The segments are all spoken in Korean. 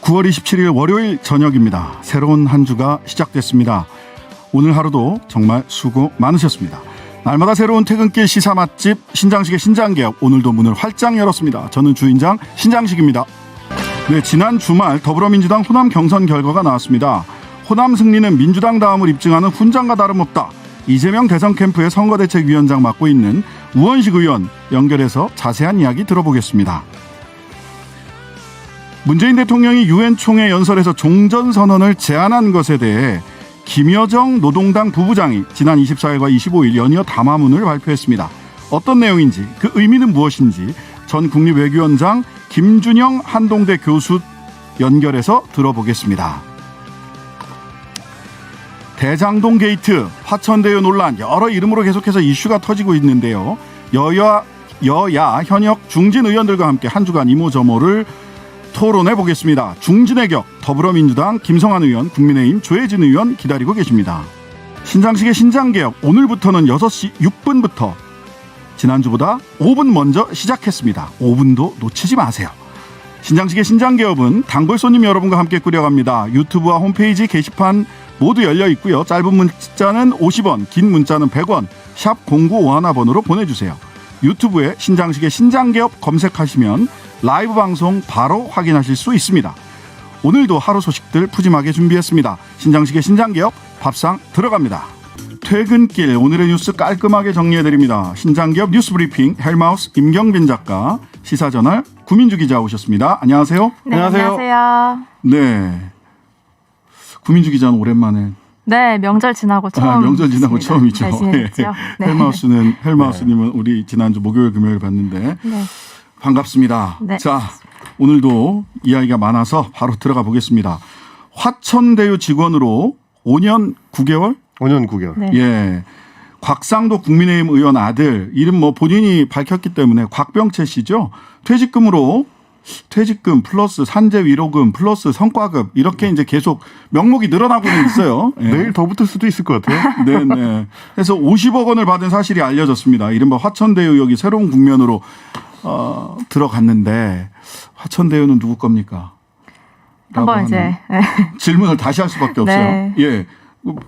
9월 27일 월요일 저녁입니다. 새로운 한 주가 시작됐습니다. 오늘 하루도 정말 수고 많으셨습니다. 날마다 새로운 퇴근길 시사 맛집 신장식의 신장개혁, 오늘도 문을 활짝 열었습니다. 저는 주인장 신장식입니다. 네, 지난 주말 더불어민주당 호남 경선 결과가 나왔습니다. 호남 승리는 민주당 다음을 입증하는 훈장과 다름없다. 이재명 대선 캠프의 선거대책위원장 맡고 있는 우원식 의원 연결해서 자세한 이야기 들어보겠습니다. 문재인 대통령이 유엔 총회 연설에서 종전선언을 제안한 것에 대해 김여정 노동당 부부장이 지난 24일과 25일 연이어 담화문을 발표했습니다. 어떤 내용인지, 그 의미는 무엇인지 전 국립외교원장 김준영 한동대 교수 연결해서 들어보겠습니다. 대장동 게이트, 화천대유 논란, 여러 이름으로 계속해서 이슈가 터지고 있는데요. 여야 현역 중진 의원들과 함께 한 주간 이모저모를 토론해 보겠습니다. 중진의 격, 더불어민주당 김성환 의원, 국민의힘 조혜진 의원 기다리고 계십니다. 신장식의 신장개혁, 오늘부터는 6시 6분부터 지난주보다 5분 먼저 시작했습니다. 5분도 놓치지 마세요. 신장식의 신장개혁은 단골 손님 여러분과 함께 꾸려갑니다. 유튜브와 홈페이지 게시판 모두 열려 있고요. 짧은 문자는 50원, 긴 문자는 100원, 샵 0951번으로 보내주세요. 유튜브에 신장식의 신장개혁 검색하시면 라이브 방송 바로 확인하실 수 있습니다. 오늘도 하루 소식들 푸짐하게 준비했습니다. 신장식의 신장개혁 밥상 들어갑니다. 퇴근길 오늘의 뉴스 깔끔하게 정리해드립니다. 신장개혁 뉴스브리핑 헬마우스 임경빈 작가, 시사저널 구민주 기자 오셨습니다. 안녕하세요. 네, 안녕하세요. 네, 구민주 기자는 오랜만에. 네, 명절 지나고 처음. 명절 지나고 처음이죠. 잘 지내셨죠? 네. 헬마우스님은 우리 지난주 목요일 금요일 봤는데 네. 반갑습니다. 네. 자, 오늘도 이야기가 많아서 바로 들어가 보겠습니다. 화천대유 직원으로 5년 9개월? 5년 9개월. 네. 예. 곽상도 국민의힘 의원 아들, 이름 본인이 밝혔기 때문에 곽병채 씨죠. 퇴직금 플러스 산재 위로금 플러스 성과급 이렇게 이제 계속 명목이 늘어나고는 있어요. 예. 내일 더 붙을 수도 있을 것 같아요. 네네. 그래서 50억 원을 받은 사실이 알려졌습니다. 이른바 화천대유 의혹이 새로운 국면으로 들어갔는데, 화천대유는 누구 겁니까? 한번 이제 질문을 다시 할 수밖에 없어요. 네. 예.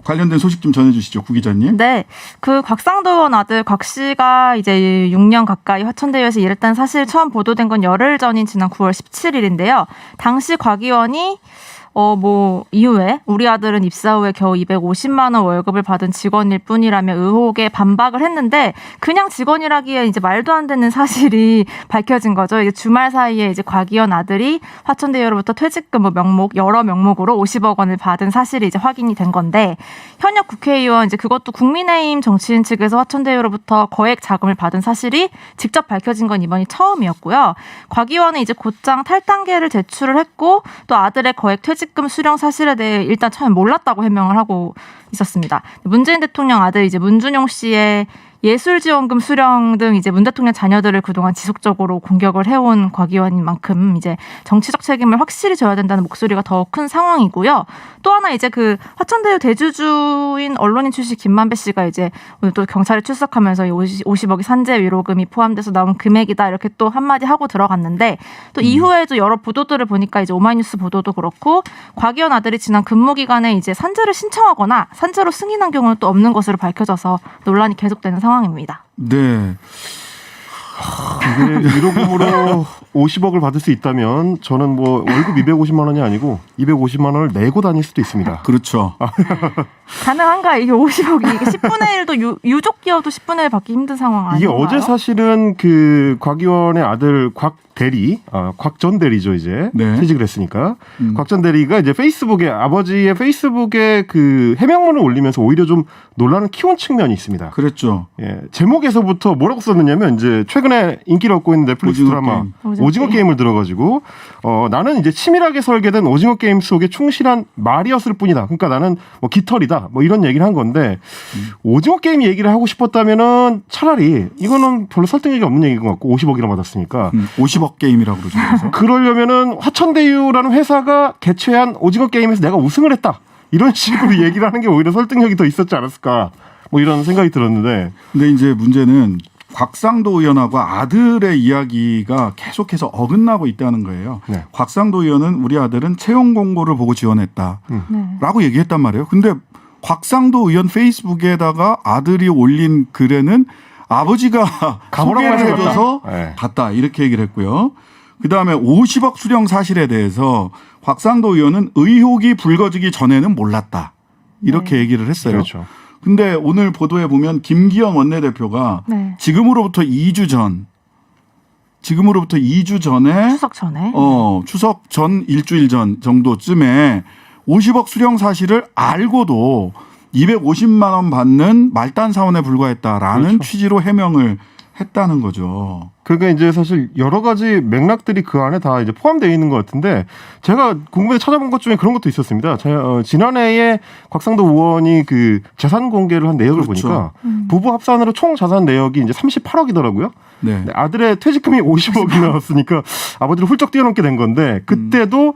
관련된 소식 좀 전해주시죠, 구 기자님. 네, 그 곽상도 의원 아들 곽 씨가 이제 6년 가까이 화천대유에서 일했다는 사실 처음 보도된 건 열흘 전인 지난 9월 17일인데요. 당시 곽 의원이 이후에 우리 아들은 입사 후에 겨우 250만 원 월급을 받은 직원일 뿐이라며 의혹에 반박을 했는데, 그냥 직원이라기에 이제 말도 안 되는 사실이 밝혀진 거죠. 이게 주말 사이에 이제 곽 의원 아들이 화천대유로부터 퇴직금 여러 명목으로 50억 원을 받은 사실이 이제 확인이 된 건데, 현역 국회의원 이제 그것도 국민의힘 정치인 측에서 화천대유로부터 거액 자금을 받은 사실이 직접 밝혀진 건 이번이 처음이었고요. 곽 의원은 이제 곧장 탈당계를 제출을 했고, 또 아들의 거액 퇴직금 수령 사실에 대해 일단 처음에 몰랐다고 해명을 하고 있었습니다. 문재인 대통령 아들 이제 문준용 씨의 예술지원금 수령 등 이제 문 대통령 자녀들을 그동안 지속적으로 공격을 해온 곽 의원인 만큼 이제 정치적 책임을 확실히 져야 된다는 목소리가 더 큰 상황이고요. 또 하나 이제 그 화천대유 대주주인 언론인 출신 김만배 씨가 이제 오늘 또 경찰에 출석하면서 50억이 산재 위로금이 포함돼서 나온 금액이다 이렇게 또 한마디 하고 들어갔는데, 또 이후에도 여러 보도들을 보니까 이제 오마이뉴스 보도도 그렇고 곽 의원 아들이 지난 근무 기간에 이제 산재를 신청하거나 산재로 승인한 경우는 또 없는 것으로 밝혀져서 논란이 계속되는 상황입니다. 네. 이게 위로금으로 50억을 받을 수 있다면 저는 월급 250만 원이 아니고 250만 원을 내고 다닐 수도 있습니다. 그렇죠. 가능한가? 이게 50억이 이게 10분의 1도 유족 기여도 10분의 1 받기 힘든 상황 아닌가요? 이게 어제 사실은 그 곽 의원의 아들 곽 전 대리죠, 이제. 네. 퇴직을 했으니까. 곽 전 대리가 이제 아버지의 페이스북에 그 해명문을 올리면서 오히려 좀 논란을 키운 측면이 있습니다. 그랬죠. 예. 제목에서부터 뭐라고 썼느냐면, 이제 최근에 인기를 얻고 있는 넷플릭스 드라마 오징어 게임을 들어가지고, 나는 이제 치밀하게 설계된 오징어 게임 속에 충실한 말이었을 뿐이다. 그러니까 나는 깃털이다. 이런 얘기를 한 건데, 오징어 게임 얘기를 하고 싶었다면은 차라리 이거는 별로 설득력이 없는 얘기인 것 같고, 50억이나 받았으니까. 50억 게임이라고 그러죠. 그래서. 그러려면은 화천대유라는 회사가 개최한 오징어 게임에서 내가 우승을 했다. 이런 식으로 얘기를 하는 게 오히려 설득력이 더 있었지 않았을까. 이런 생각이 들었는데. 근데 이제 문제는 곽상도 의원하고 아들의 이야기가 계속해서 어긋나고 있다는 거예요. 네. 곽상도 의원은 우리 아들은 채용 공고를 보고 지원했다라고 얘기했단 말이에요. 근데 곽상도 의원 페이스북에다가 아들이 올린 글에는 아버지가 소개를 해줘서 갔다 이렇게 얘기를 했고요. 그다음에 50억 수령 사실에 대해서 곽상도 의원은 의혹이 불거지기 전에는 몰랐다 이렇게 얘기를 했어요. 그렇죠. 근데 오늘 보도에 보면 김기현 원내대표가 네. 지금으로부터 2주 전에 추석 전에 추석 전 일주일 전 정도쯤에 50억 수령 사실을 알고도 250만 원 받는 말단 사원에 불과했다라는 그렇죠. 취지로 해명을 했다는 거죠. 그러니까 이제 사실 여러 가지 맥락들이 그 안에 다 이제 포함되어 있는 것 같은데 제가 궁금해서 찾아본 것 중에 그런 것도 있었습니다. 지난해에 곽상도 의원이 그 재산 공개를 한 내역을 그렇죠. 보니까 부부 합산으로 총 자산 내역이 이제 38억이더라고요. 네. 아들의 퇴직금이 50억이 나왔으니까 아버지를 훌쩍 뛰어넘게 된 건데 그때도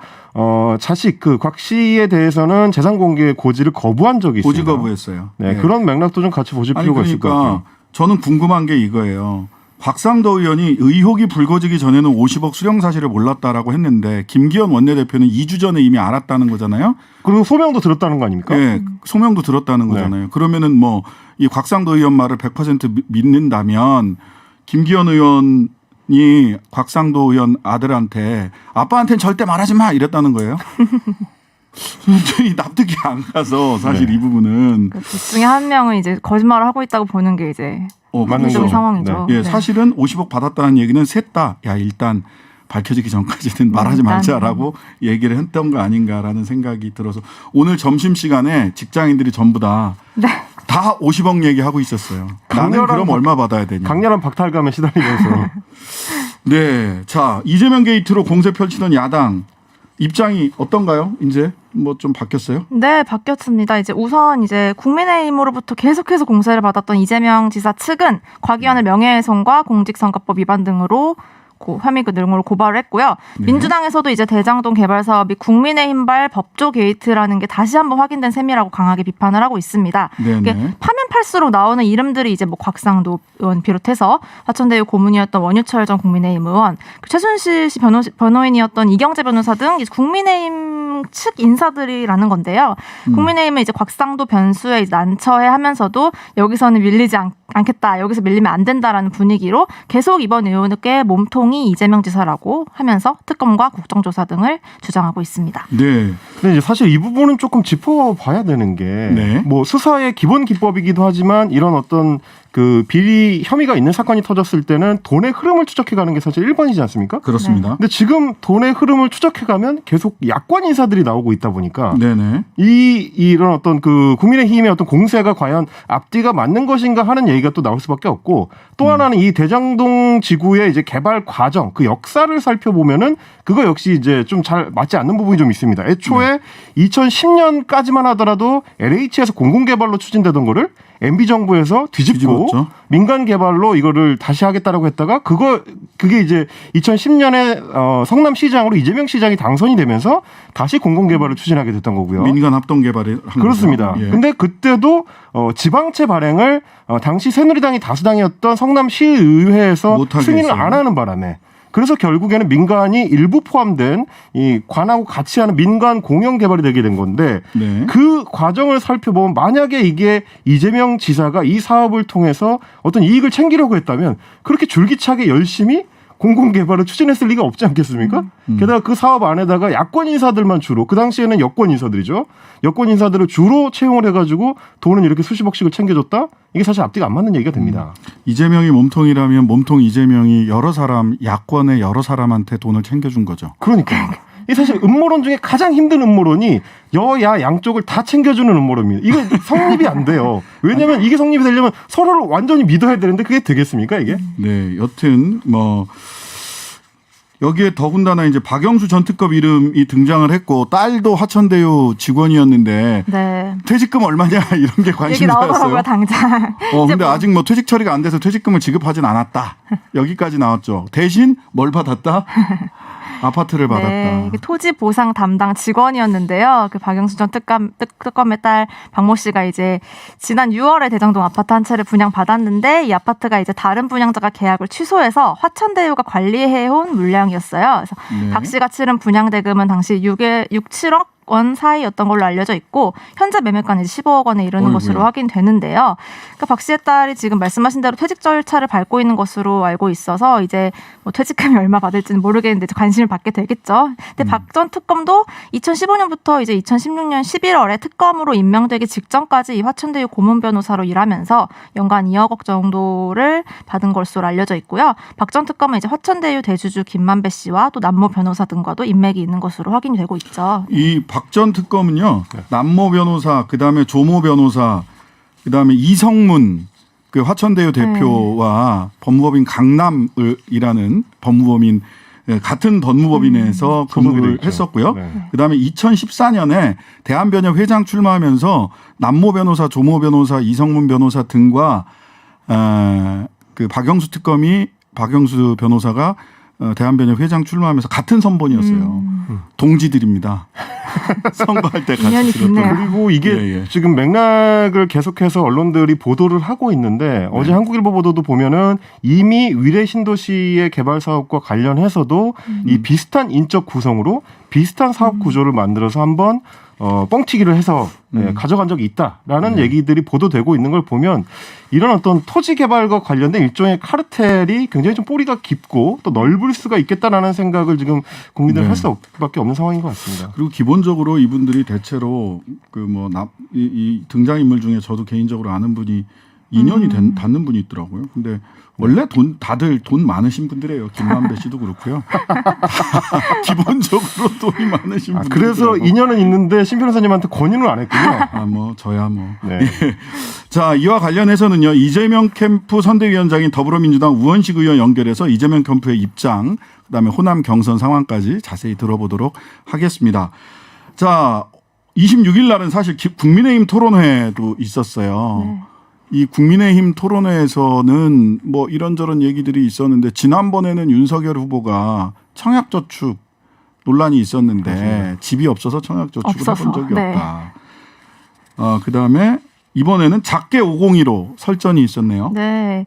자식 그 곽 씨에 대해서는 재산 공개 고지를 거부한 적이 있습니다. 고지 거부했어요. 네, 그런 맥락도 좀 같이 보실 필요가 있을 것 같아요. 저는 궁금한 게 이거예요. 곽상도 의원이 의혹이 불거지기 전에는 50억 수령 사실을 몰랐다라고 했는데 김기현 원내대표는 2주 전에 이미 알았다는 거잖아요. 그리고 소명도 들었다는 거 아닙니까? 네, 소명도 들었다는 거잖아요. 그러면은 뭐 이 곽상도 의원 말을 100% 믿는다면 김기현 의원이 곽상도 의원 아들한테 아빠한테는 절대 말하지 마 이랬다는 거예요. 납득이 안 가서 사실 이 부분은 둘 중에 한 명은 이제 거짓말을 하고 있다고 보는 게 이제 맞는 이런 거죠. 상황이죠. 예, 사실은 50억 받았다는 얘기는 셋 다 야 일단 밝혀지기 전까지는 말하지 말자라고 얘기를 했던 거 아닌가라는 생각이 들어서 오늘 점심시간에 직장인들이 전부 다 50억 얘기하고 있었어요. 나는 그럼 얼마 받아야 되냐. 강렬한 박탈감에 시달리면서. 네. 자, 이재명 게이트로 공세 펼치던 야당 입장이 어떤가요? 이제 뭐 좀 바뀌었어요? 네, 바뀌었습니다. 이제 우선 이제 국민의힘으로부터 계속해서 공세를 받았던 이재명 지사 측은 곽 의원의 명예훼손과 공직선거법 위반 등으로 혐의 등으로 고발을 했고요. 네. 민주당에서도 이제 대장동 개발 사업이 국민의힘발 법조 게이트라는 게 다시 한번 확인된 셈이라고 강하게 비판을 하고 있습니다. 이게 파면 팔수록 나오는 이름들이 이제 뭐 곽상도 의원 비롯해서 화천대유 고문이었던 원유철 전 국민의힘 의원, 최순실 씨 변호인이었던 이경재 변호사 등 이제 국민의힘 측 인사들이라는 건데요. 국민의힘은 이제 곽상도 변수에 이제 난처해하면서도 여기서는 밀리지 않겠다, 여기서 밀리면 안 된다라는 분위기로 계속 이번 의원께 몸통이 이재명 지사라고 하면서 특검과 국정조사 등을 주장하고 있습니다. 네. 근데 이제 사실 이 부분은 조금 짚어봐야 되는 게 뭐 수사의 기본 기법이기도 하지만 이런 어떤 그 비리 혐의가 있는 사건이 터졌을 때는 돈의 흐름을 추적해가는 게 사실 1번이지 않습니까? 그렇습니다. 근데 지금 돈의 흐름을 추적해가면 계속 야권 인사들이 나오고 있다 보니까 네네. 이런 어떤 그 국민의힘의 어떤 공세가 과연 앞뒤가 맞는 것인가 하는 얘기가 또 나올 수밖에 없고 또 하나는 이 대장동 지구의 이제 개발 과정 그 역사를 살펴보면은 그거 역시 이제 좀 잘 맞지 않는 부분이 좀 있습니다. 애초에 2010년까지만 하더라도 LH에서 공공개발로 추진되던 거를 MB 정부에서 뒤집고 민간 개발로 이거를 다시 하겠다라고 했다가 그게 이제 2010년에 성남시장으로 이재명 시장이 당선이 되면서 다시 공공개발을 추진하게 됐던 거고요. 민간 합동 개발을 한 그렇습니다. 거죠. 예. 근데 그때도 지방채 발행을 당시 새누리당이 다수당이었던 성남시의회에서 승인을 했어요. 안 하는 바람에 그래서 결국에는 민간이 일부 포함된 이 관하고 같이 하는 민간 공영 개발이 되게 된 건데 그 과정을 살펴보면 만약에 이게 이재명 지사가 이 사업을 통해서 어떤 이익을 챙기려고 했다면 그렇게 줄기차게 열심히 공공개발을 추진했을 리가 없지 않겠습니까? 게다가 그 사업 안에다가 야권 인사들만 주로 그 당시에는 여권 인사들이죠. 여권 인사들을 주로 채용을 해가지고 돈은 이렇게 수십억씩을 챙겨줬다? 이게 사실 앞뒤가 안 맞는 얘기가 됩니다. 이재명이 몸통이라면 몸통 이재명이 여러 사람 야권의 여러 사람한테 돈을 챙겨준 거죠. 그러니까요. 이 사실 음모론 중에 가장 힘든 음모론이 여야 양쪽을 다 챙겨주는 음모론입니다. 이거 성립이 안 돼요. 왜냐하면 이게 성립이 되려면 서로를 완전히 믿어야 되는데 그게 되겠습니까 이게? 네, 여튼 뭐 여기에 더군다나 이제 박영수 전 특검 이름이 등장을 했고 딸도 화천대유 직원이었는데 네. 퇴직금 얼마냐 이런 게 얘기 나오더라고요, 관심사였어요. 당장. 근데 아직 뭐 퇴직 처리가 안 돼서 퇴직금을 지급하진 않았다. 여기까지 나왔죠. 대신 뭘 받았다? 아파트를 받았다. 네, 이게 토지 보상 담당 직원이었는데요. 그 박영수 전 특검의 딸 박모 씨가 이제 지난 6월에 대장동 아파트 한 채를 분양받았는데 이 아파트가 이제 다른 분양자가 계약을 취소해서 화천대유가 관리해온 물량이었어요. 그래서 네. 박 씨가 치른 분양 대금은 당시 6, 7억 원 사이였던 걸로 알려져 있고 현재 매매가는 15억 원에 이르는 어이구야. 것으로 확인되는데요. 그러니까 박 씨의 딸이 지금 말씀하신 대로 퇴직 절차를 밟고 있는 것으로 알고 있어서 이제 뭐 퇴직금이 얼마 받을지는 모르겠는데 관심을 받게 되겠죠. 근데 박 전 특검도 2015년부터 이제 2016년 11월에 특검으로 임명되기 직전까지 이 화천대유 고문 변호사로 일하면서 연간 2억 원 정도를 받은 것으로 알려져 있고요. 박 전 특검은 이제 화천대유 대주주 김만배 씨와 또 남모 변호사 등과도 인맥이 있는 것으로 확인되고 있죠. 이 박 전 특검은요. 남모 변호사, 그다음에 조모 변호사, 그다음에 이성문 그 화천대유 대표와 법무법인 강남이라는 법무법인 같은 법무법인에서 근무를 했었고요. 네. 그다음에 2014년에 대한변협 회장 출마하면서 남모 변호사, 조모 변호사, 이성문 변호사 등과 그 박영수 변호사가 대한변협 회장 출마하면서 같은 선본이었어요. 동지들입니다. 선거할 때 같이 인연이 들었던. 깊네요. 그리고 이게 예. 지금 맥락을 계속해서 언론들이 보도를 하고 있는데 어제 한국일보 보도도 보면은 이미 위례 신도시의 개발 사업과 관련해서도 이 비슷한 인적 구성으로 비슷한 사업 구조를 만들어서 한번 뻥튀기를 해서 가져간 적이 있다라는 얘기들이 보도되고 있는 걸 보면 이런 어떤 토지 개발과 관련된 일종의 카르텔이 굉장히 좀 뿌리가 깊고 또 넓을 수가 있겠다라는 생각을 지금 국민들은 네. 할 수밖에 없는 상황인 것 같습니다. 그리고 기본적으로 이분들이 대체로 그 뭐 이 등장인물 중에 저도 개인적으로 아는 분이 인연이 닿는 분이 있더라고요. 근데 원래 다들 돈 많으신 분들이에요. 김만배 씨도 그렇고요. 기본적으로 돈이 많으신 분들. 그래서 인연은 있는데 신 변호사님한테 권유를 안 했군요. 뭐 저야 뭐. 네. 자, 이와 관련해서는요. 이재명 캠프 선대위원장인 더불어민주당 우원식 의원 연결해서 이재명 캠프의 입장, 그다음에 호남 경선 상황까지 자세히 들어보도록 하겠습니다. 자, 26일 날은 사실 국민의힘 토론회도 있었어요. 네. 이 국민의힘 토론회에서는 뭐 이런저런 얘기들이 있었는데 지난번에는 윤석열 후보가 청약저축 논란이 있었는데 그렇습니다. 집이 없어서 청약저축을 없어서, 해본 적이 네. 없다. 그다음에 이번에는 작게 502로 설전이 있었네요. 네.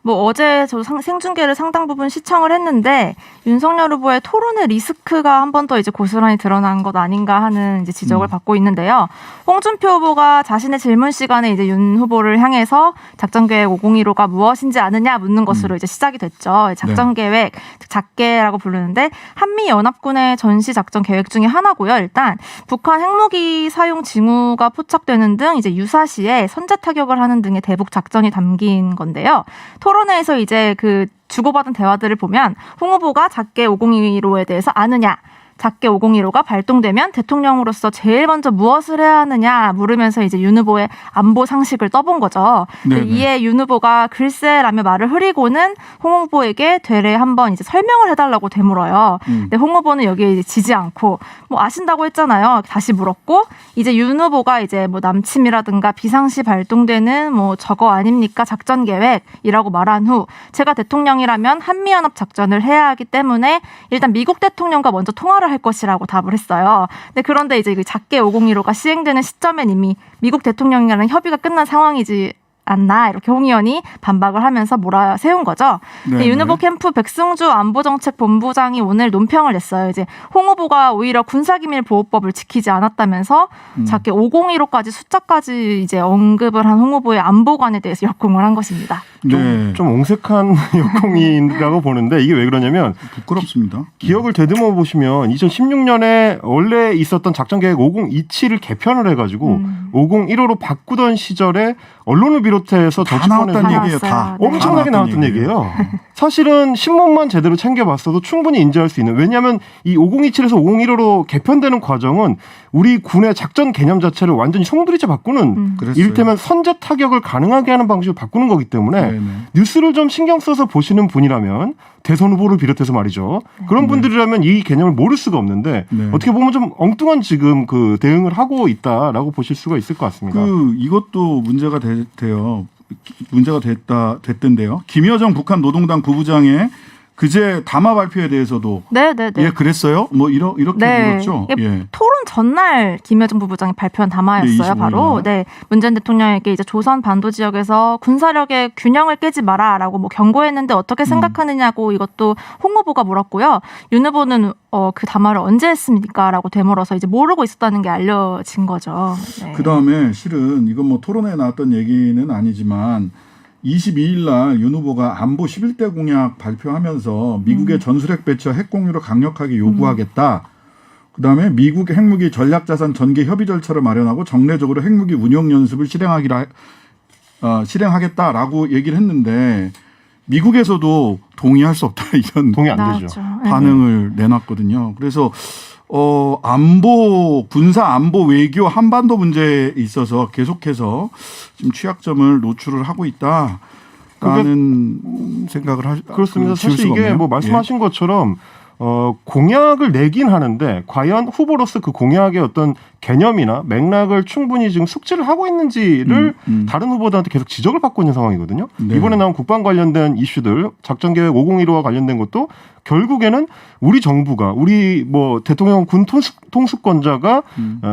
뭐 어제 저 생중계를 상당 부분 시청을 했는데 윤석열 후보의 토론의 리스크가 한 번 더 이제 고스란히 드러난 것 아닌가 하는 이제 지적을 받고 있는데요. 홍준표 후보가 자신의 질문 시간에 이제 윤 후보를 향해서 작전계획 5015가 무엇인지 아느냐 묻는 것으로 이제 시작이 됐죠. 작전계획, 작계라고 부르는데 한미연합군의 전시 작전 계획 중에 하나고요. 일단 북한 핵무기 사용 징후가 포착되는 등 이제 유사시에 선제 타격을 하는 등의 대북 작전이 담긴 건데요. 토론회에서 이제 그 주고받은 대화들을 보면 홍 후보가 작게 5015에 대해서 아느냐, 작게 5015가 발동되면 대통령으로서 제일 먼저 무엇을 해야 하느냐 물으면서 이제 윤 후보의 안보 상식을 떠본 거죠. 이에 윤 후보가 글쎄라며 말을 흐리고는 홍 후보에게 되레 한번 이제 설명을 해달라고 되물어요. 근데 홍 후보는 여기에 이제 지지 않고 뭐 아신다고 했잖아요. 다시 물었고 이제 윤 후보가 이제 뭐 남침이라든가 비상시 발동되는 뭐 저거 아닙니까 작전 계획이라고 말한 후 제가 대통령이라면 한미연합 작전을 해야 하기 때문에 일단 미국 대통령과 먼저 통화를 할 것이라고 답을 했어요. 근데 그런데 이제 그 작게 5015가 시행되는 시점엔 이미 미국 대통령이라는 협의가 끝난 상황이지 않나 이렇게 홍 의원이 반박을 하면서 몰아세운 거죠. 윤 후보 캠프 백승주 안보정책본부장이 오늘 논평을 냈어요. 이제 홍 후보가 오히려 군사기밀보호법을 지키지 않았다면서 작게 5015까지 숫자까지 이제 언급을 한 홍 후보의 안보관에 대해서 역공을 한 것입니다. 좀 옹색한 역공이라고 보는데 이게 왜 그러냐면 부끄럽습니다. 기억을 되듬어 보시면 2016년에 원래 있었던 작전계획 5027을 개편을 해가지고 5015로 바꾸던 시절에 언론을 비롯해서 다 나왔던 정치권에서 얘기예요. 다. 엄청나게 나왔던 얘기예요. 사실은 신문만 제대로 챙겨봤어도 충분히 인지할 수 있는. 왜냐하면 이 5027에서 5015로 개편되는 과정은 우리 군의 작전 개념 자체를 완전히 송두리째 바꾸는 이를테면 선제 타격을 가능하게 하는 방식으로 바꾸는 거기 때문에 뉴스를 좀 신경 써서 보시는 분이라면 대선 후보를 비롯해서 말이죠. 그런 분들이라면 이 개념을 모를 수가 없는데 네. 어떻게 보면 좀 엉뚱한 지금 그 대응을 하고 있다라고 보실 수가 있을 것 같습니다. 이것도 문제가 돼요. 문제가 됐던데요. 김여정 북한 노동당 부부장의 그제 담화 발표에 대해서도 네네네. 예 그랬어요. 뭐 이렇게 물었죠. 이게 예. 토론 전날 김여정 부부장이 발표한 담화였어요. 네, 바로 25일 날. 문재인 대통령에게 이제 조선 반도 지역에서 군사력의 균형을 깨지 마라라고 뭐 경고했는데 어떻게 생각하느냐고 이것도 홍 후보가 물었고요. 윤 후보는 그 담화를 언제 했습니까라고 되물어서 이제 모르고 있었다는 게 알려진 거죠. 네. 그 다음에 실은 이건 뭐 토론회에 나왔던 얘기는 아니지만 22일 날 윤 후보가 안보 11대 공약 발표하면서 미국의 전술핵 배치와 핵 공유를 강력하게 요구하겠다. 그다음에 미국 핵무기 전략자산 전개 협의 절차를 마련하고 정례적으로 핵무기 운용 연습을 실행하겠다라고 얘기를 했는데 미국에서도 동의할 수 없다 이런 동의 안 나왔죠. 되죠. 네. 반응을 내놨거든요. 그래서 군사 안보 외교 한반도 문제에 있어서 계속해서 지금 취약점을 노출을 하고 있다라는 생각을 그렇습니다. 지울 사실 수가 이게 없네요. 뭐 말씀하신 것처럼 공약을 내긴 하는데 과연 후보로서 그 공약의 어떤 개념이나 맥락을 충분히 지금 숙지를 하고 있는지를 다른 후보들한테 계속 지적을 받고 있는 상황이거든요. 네. 이번에 나온 국방 관련된 이슈들, 작전계획 5015와 관련된 것도 결국에는 우리 정부가 우리 뭐 대통령 군 통수권자가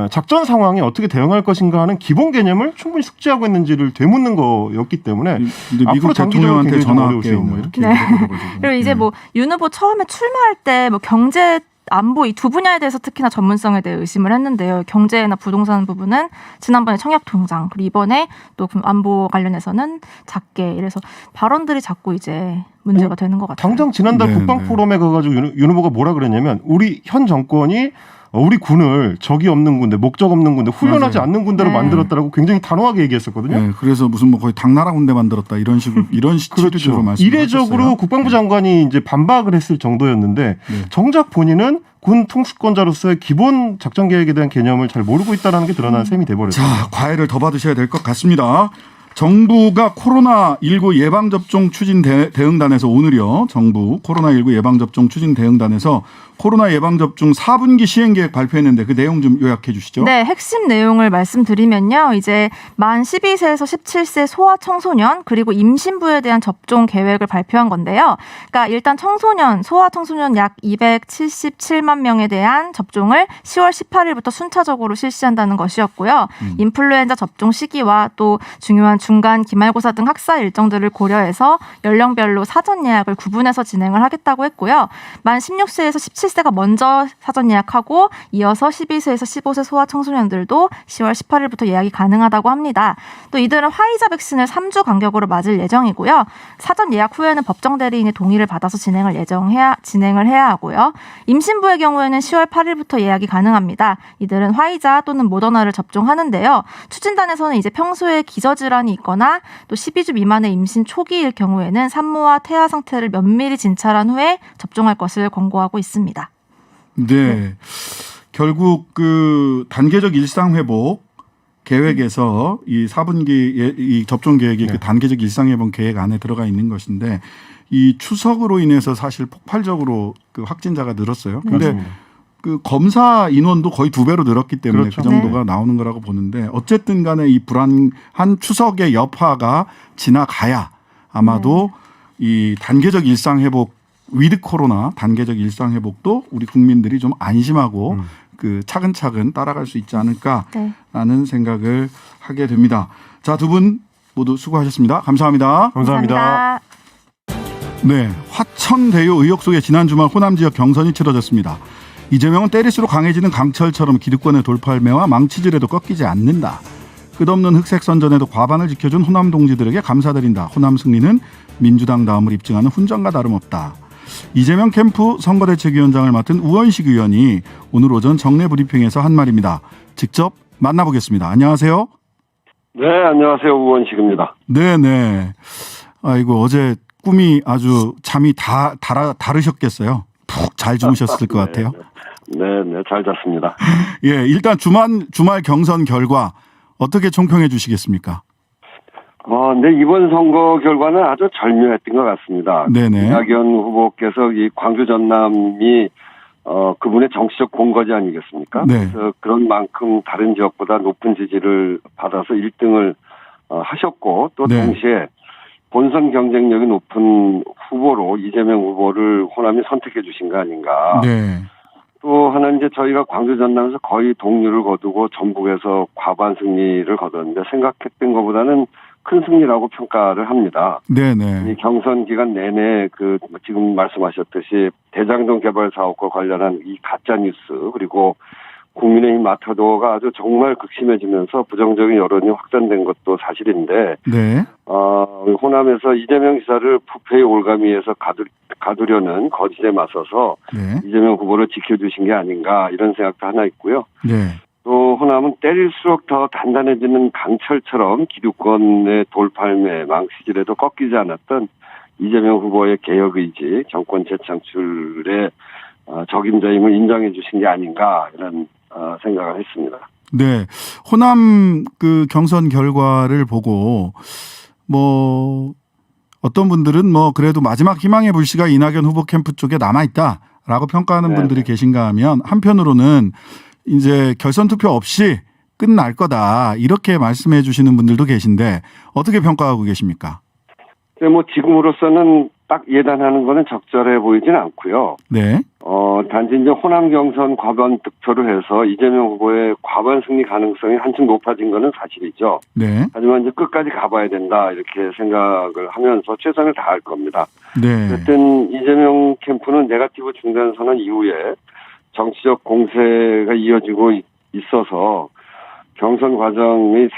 작전 상황에 어떻게 대응할 것인가 하는 기본 개념을 충분히 숙지하고 있는지를 되묻는 거였기 때문에 근데 앞으로 미국 장기적으로 대통령한테 굉장히 좀 어려울 수 전화할게요. 뭐 있는. 이렇게 네. 얘기해가지고. 그리고 이제 뭐 윤 후보 처음에 출마할 때 뭐 경제 안보 이 두 분야에 대해서 특히나 전문성에 대해 의심을 했는데요. 경제나 부동산 부분은 지난번에 청약통장 그리고 이번에 또 안보 관련해서는 작게 이래서 발언들이 자꾸 이제 문제가 되는 것 같아요. 당장 지난달 네, 국방 네. 포럼에 가가지고 윤 후보가 뭐라 그랬냐면 우리 현 정권이 우리 군을 적이 없는 군대, 목적 없는 군대, 훈련하지 맞아요. 않는 군대로 네. 만들었다라고 굉장히 단호하게 얘기했었거든요. 네, 그래서 무슨 뭐 거의 당나라 군대 만들었다 이런 식으로 이런 식으로 말씀하셨어요. 이례적으로 국방부 장관이 이제 반박을 했을 정도였는데 네. 정작 본인은 군 통수권자로서의 기본 작전 계획에 대한 개념을 잘 모르고 있다는 게 드러난 셈이 돼버렸어요. 자, 과외를 더 받으셔야 될 것 같습니다. 정부가 코로나19 예방접종 추진 대응단에서 오늘이요. 정부 코로나19 예방접종 추진 대응단에서 코로나 예방접종 4분기 시행계획 발표했는데 그 내용 좀 요약해 주시죠. 네, 핵심 내용을 말씀드리면요. 이제 만 12세에서 17세 소아 청소년 그리고 임신부에 대한 접종 계획을 발표한 건데요. 그러니까 일단 소아 청소년 약 277만 명에 대한 접종을 10월 18일부터 순차적으로 실시한다는 것이었고요. 인플루엔자 접종 시기와 또 중요한 중간 기말고사 등 학사 일정들을 고려해서 연령별로 사전 예약을 구분해서 진행을 하겠다고 했고요. 만 16세에서 17세가 먼저 사전 예약하고 이어서 12세에서 15세 소아 청소년들도 10월 18일부터 예약이 가능하다고 합니다. 또 이들은 화이자 백신을 3주 간격으로 맞을 예정이고요. 사전 예약 후에는 법정 대리인의 동의를 받아서 진행을 해야 하고요. 임신부의 경우에는 10월 8일부터 예약이 가능합니다. 이들은 화이자 또는 모더나를 접종하는데요. 추진단에서는 이제 평소에 기저질환이 있거나 또 12주 미만의 임신 초기일 경우에는 산모와 태아 상태를 면밀히 진찰한 후에 접종할 것을 권고하고 있습니다. 네. 결국 그 단계적 일상 회복 계획에서 이 4분기 이 접종 계획이 그 단계적 일상 회복 계획 안에 들어가 있는 것인데 이 추석으로 인해서 사실 폭발적으로 그 확진자가 늘었어요. 근데 그 검사 인원도 거의 2배로 늘었기 때문에 그렇죠. 그 정도가 나오는 거라고 보는데 어쨌든 간에 이 불안한 추석의 여파가 지나가야 아마도 이 단계적 일상 회복 위드 코로나 단계적 일상 회복도 우리 국민들이 좀 안심하고 그 차근차근 따라갈 수 있지 않을까라는 생각을 하게 됩니다. 자, 두 분 모두 수고하셨습니다. 감사합니다. 감사합니다. 네, 화천대유 의혹 속에 지난 주말 호남 지역 경선이 치러졌습니다. 이재명은 때릴수록 강해지는 강철처럼 기득권의 돌팔매와 망치질에도 꺾이지 않는다. 끝없는 흑색 선전에도 과반을 지켜준 호남 동지들에게 감사드린다. 호남 승리는 민주당 다음을 입증하는 훈장과 다름없다. 이재명 캠프 선거대책위원장을 맡은 우원식 의원이 오늘 오전 정례 브리핑에서 한 말입니다. 직접 만나보겠습니다. 안녕하세요. 네, 안녕하세요. 우원식입니다. 네네. 아이고 어제 꿈이 아주 잠이 다르셨겠어요. 푹 잘 주무셨을 것 같아요. 네, 잘 잤습니다. 예, 일단 주말 경선 결과 어떻게 총평해 주시겠습니까? 네, 이번 선거 결과는 아주 절묘했던 것 같습니다. 네네. 이낙연 후보께서 이 광주 전남이 그분의 정치적 본거지 아니겠습니까? 네. 그래서 그런 만큼 다른 지역보다 높은 지지를 받아서 1등을 하셨고 또 네. 동시에 본선 경쟁력이 높은 후보로 이재명 후보를 호남이 선택해 주신 거 아닌가. 네. 또 하나 이제 저희가 광주 전남에서 거의 동률을 거두고 전북에서 과반 승리를 거뒀는데 생각했던 것보다는 큰 승리라고 평가를 합니다. 네네. 이 경선 기간 내내 지금 말씀하셨듯이 대장동 개발 사업과 관련한 이 가짜 뉴스 그리고 국민의힘 마타도가 아주 정말 극심해지면서 부정적인 여론이 확산된 것도 사실인데 네. 호남에서 이재명 지사를 부패의 올가미에서 가두려는 거짓에 맞서서 네. 이재명 후보를 지켜주신 게 아닌가 이런 생각도 하나 있고요. 네. 또 호남은 때릴수록 더 단단해지는 강철처럼 기득권의 돌팔매 망치질에도 꺾이지 않았던 이재명 후보의 개혁 의지, 정권 재창출의 적임자임을 인정해 주신 게 아닌가 이런 생각을 했습니다. 네. 호남 그 경선 결과를 보고 뭐 어떤 분들은 뭐 그래도 마지막 희망의 불씨가 이낙연 후보 캠프 쪽에 남아 있다라고 평가하는 네. 분들이 계신가 하면 한편으로는 이제 결선 투표 없이 끝날 거다 이렇게 말씀해 주시는 분들도 계신데 어떻게 평가하고 계십니까? 뭐 지금으로서는 딱 예단하는 거는 적절해 보이진 않고요. 네. 단지 이제 호남 경선 과반 득표를 해서 이재명 후보의 과반 승리 가능성이 한층 높아진 거는 사실이죠. 네. 하지만 이제 끝까지 가봐야 된다 이렇게 생각을 하면서 최선을 다할 겁니다. 네. 어쨌든 이재명 캠프는 네거티브 중간 선언 이후에 정치적 공세가 이어지고 있어서 경선 과정의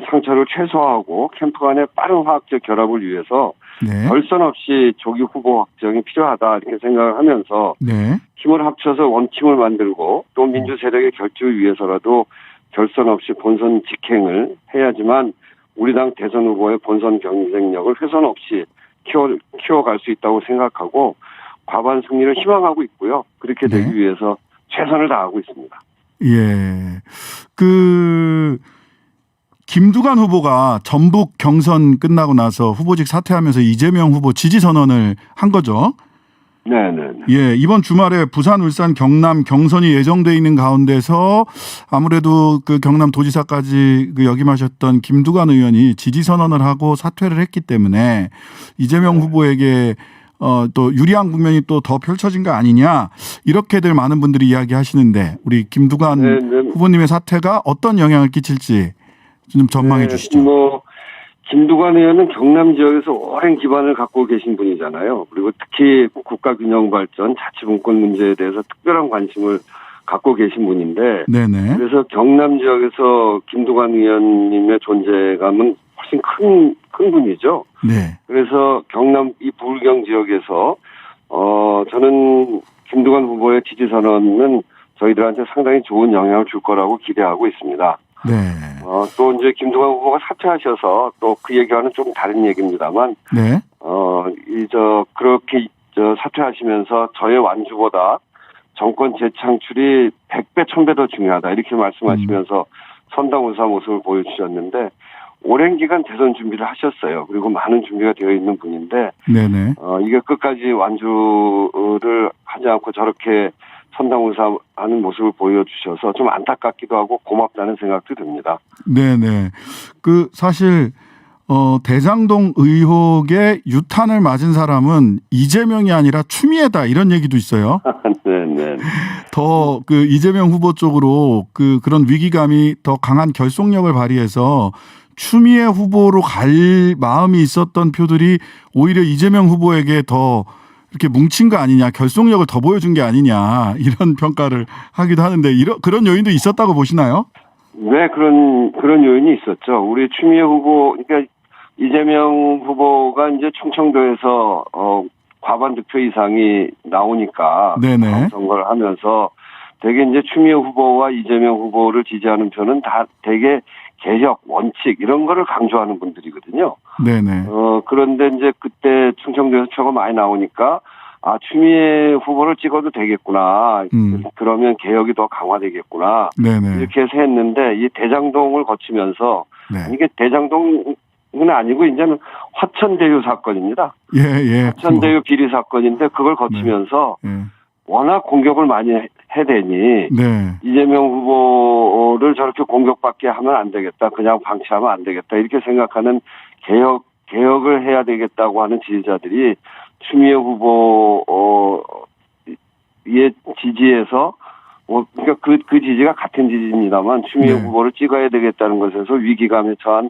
상처를 최소화하고 캠프 간의 빠른 화학적 결합을 위해서 네. 결선 없이 조기 후보 확정이 필요하다 이렇게 생각을 하면서 네. 힘을 합쳐서 원팀을 만들고 또 민주 세력의 결집을 위해서라도 결선 없이 본선 직행을 해야지만 우리 당 대선 후보의 본선 경쟁력을 훼손 없이 키워갈 수 있다고 생각하고 과반 승리를 희망하고 있고요. 그렇게 되기 네. 위해서 최선을 다하고 있습니다. 예. 김두관 후보가 전북 경선 끝나고 나서 후보직 사퇴하면서 이재명 후보 지지 선언을 한 거죠. 네네. 예, 이번 주말에 부산, 울산, 경남 경선이 예정돼 있는 가운데서 아무래도 그 경남 도지사까지 역임하셨던 김두관 의원이 지지 선언을 하고 사퇴를 했기 때문에 이재명 후보에게 또 유리한 국면이 또 더 펼쳐진 거 아니냐 이렇게들 많은 분들이 이야기하시는데 우리 김두관 후보님의 사퇴가 어떤 영향을 끼칠지 좀 전망해 주시죠. 김두관 의원은 경남 지역에서 오랜 기반을 갖고 계신 분이잖아요. 그리고 특히 국가균형발전, 자치분권 문제에 대해서 특별한 관심을 갖고 계신 분인데 네네. 그래서 경남 지역에서 김두관 의원님의 존재감은 훨씬 큰 분이죠. 네. 그래서 경남 이 부울경 지역에서 저는 김두관 후보의 지지 선언은 저희들한테 상당히 좋은 영향을 줄 거라고 기대하고 있습니다. 네. 또 이제 김두관 후보가 사퇴하셔서 또 그 얘기와는 좀 다른 얘기입니다만, 네. 그렇게 사퇴하시면서 저의 완주보다 정권 재창출이 100배, 1000배 더 중요하다. 이렇게 말씀하시면서 선당우사 모습을 보여주셨는데, 오랜 기간 대선 준비를 하셨어요. 그리고 많은 준비가 되어 있는 분인데, 네네. 이게 끝까지 완주를 하지 않고 저렇게 선당우사하는 모습을 보여주셔서 좀 안타깝기도 하고 고맙다는 생각도 듭니다. 네네. 사실 대장동 의혹에 유탄을 맞은 사람은 이재명이 아니라 추미애다 이런 얘기도 있어요. 네네. 더 이재명 후보 쪽으로 그런 위기감이 더 강한 결속력을 발휘해서 추미애 후보로 갈 마음이 있었던 표들이 오히려 이재명 후보에게 더 이렇게 뭉친 거 아니냐, 결속력을 더 보여준 게 아니냐 이런 평가를 하기도 하는데 그런 요인도 있었다고 보시나요? 네, 그런 요인이 있었죠. 우리 추미애 후보, 그러니까 이재명 후보가 이제 충청도에서 과반 득표 이상이 나오니까 네네. 선거를 하면서 되게 이제 추미애 후보와 이재명 후보를 지지하는 표는 다 되게 개혁, 원칙 이런 거를 강조하는 분들이거든요. 네네. 그런데 이제 그때 충청도에서 표가 많이 나오니까 추미애 후보를 찍어도 되겠구나. 그러면 개혁이 더 강화되겠구나. 네네. 이렇게 해서 했는데 이 대장동을 거치면서 네. 이게 대장동은 아니고 이제는 화천대유 사건입니다. 예. 화천대유 비리 사건인데 그걸 거치면서 예. 워낙 공격을 많이 해대니 네. 이재명 후보를 저렇게 공격받게 하면 안 되겠다. 그냥 방치하면 안 되겠다. 이렇게 생각하는 개혁을 해야 되겠다고 하는 지지자들이 추미애 후보의 지지에서 그러니까 그 지지가 같은 지지입니다만 추미애 네. 후보를 찍어야 되겠다는 것에서 위기감에 처한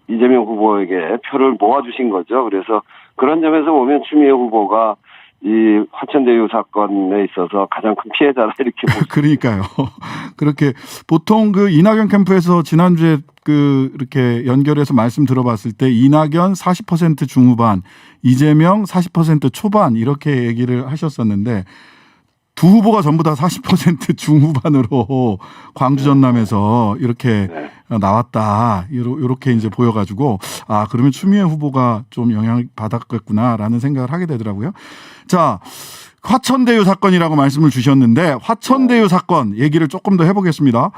이재명 후보에게 표를 모아주신 거죠. 그래서 그런 점에서 보면 추미애 후보가 이 화천대유 사건에 있어서 가장 큰 피해자라 이렇게 보시죠. 그러니까요. 그렇게 보통 그 이낙연 캠프에서 지난주에 이렇게 연결해서 말씀 들어봤을 때 이낙연 40% 중후반, 이재명 40% 초반 이렇게 얘기를 하셨었는데 두 후보가 전부 다 40% 중후반으로 광주 전남에서 이렇게 네. 나왔다. 이렇게 이제 보여가지고 그러면 추미애 후보가 좀 영향을 받았겠구나라는 생각을 하게 되더라고요. 자, 화천대유 사건이라고 말씀을 주셨는데 화천대유 사건 얘기를 조금 더 해보겠습니다.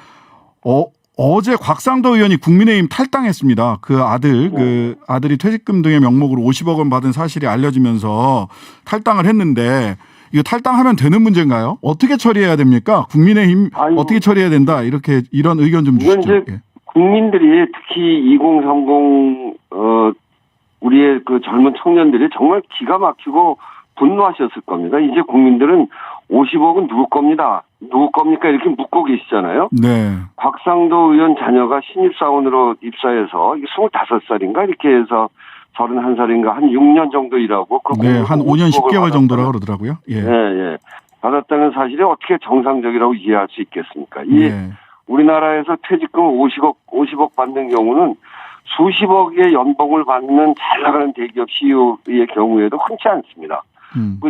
어제 곽상도 의원이 국민의힘 탈당했습니다. 그 아들이 퇴직금 등의 명목으로 50억 원 받은 사실이 알려지면서 탈당을 했는데 이거 탈당하면 되는 문제인가요? 어떻게 처리해야 됩니까? 국민의힘 어떻게 처리해야 된다. 이런 의견 좀 주시죠. 이제 국민들이 특히 2030 우리의 그 젊은 청년들이 정말 기가 막히고 분노하셨을 겁니다. 이제 국민들은 50억은 누구 겁니다. 누구 겁니까? 이렇게 묻고 계시잖아요. 네. 곽상도 의원 자녀가 신입사원으로 입사해서 25살인가 이렇게 해서 31살인가 한 6년 정도 일하고 네, 한 5년 10개월 정도라고 그러더라고요. 예. 예. 받았다는 사실이 어떻게 정상적이라고 이해할 수 있겠습니까? 네. 우리나라에서 퇴직금 50억 받는 경우는 수십억의 연봉을 받는 잘 나가는 대기업 CEO의 경우에도 흔치 않습니다.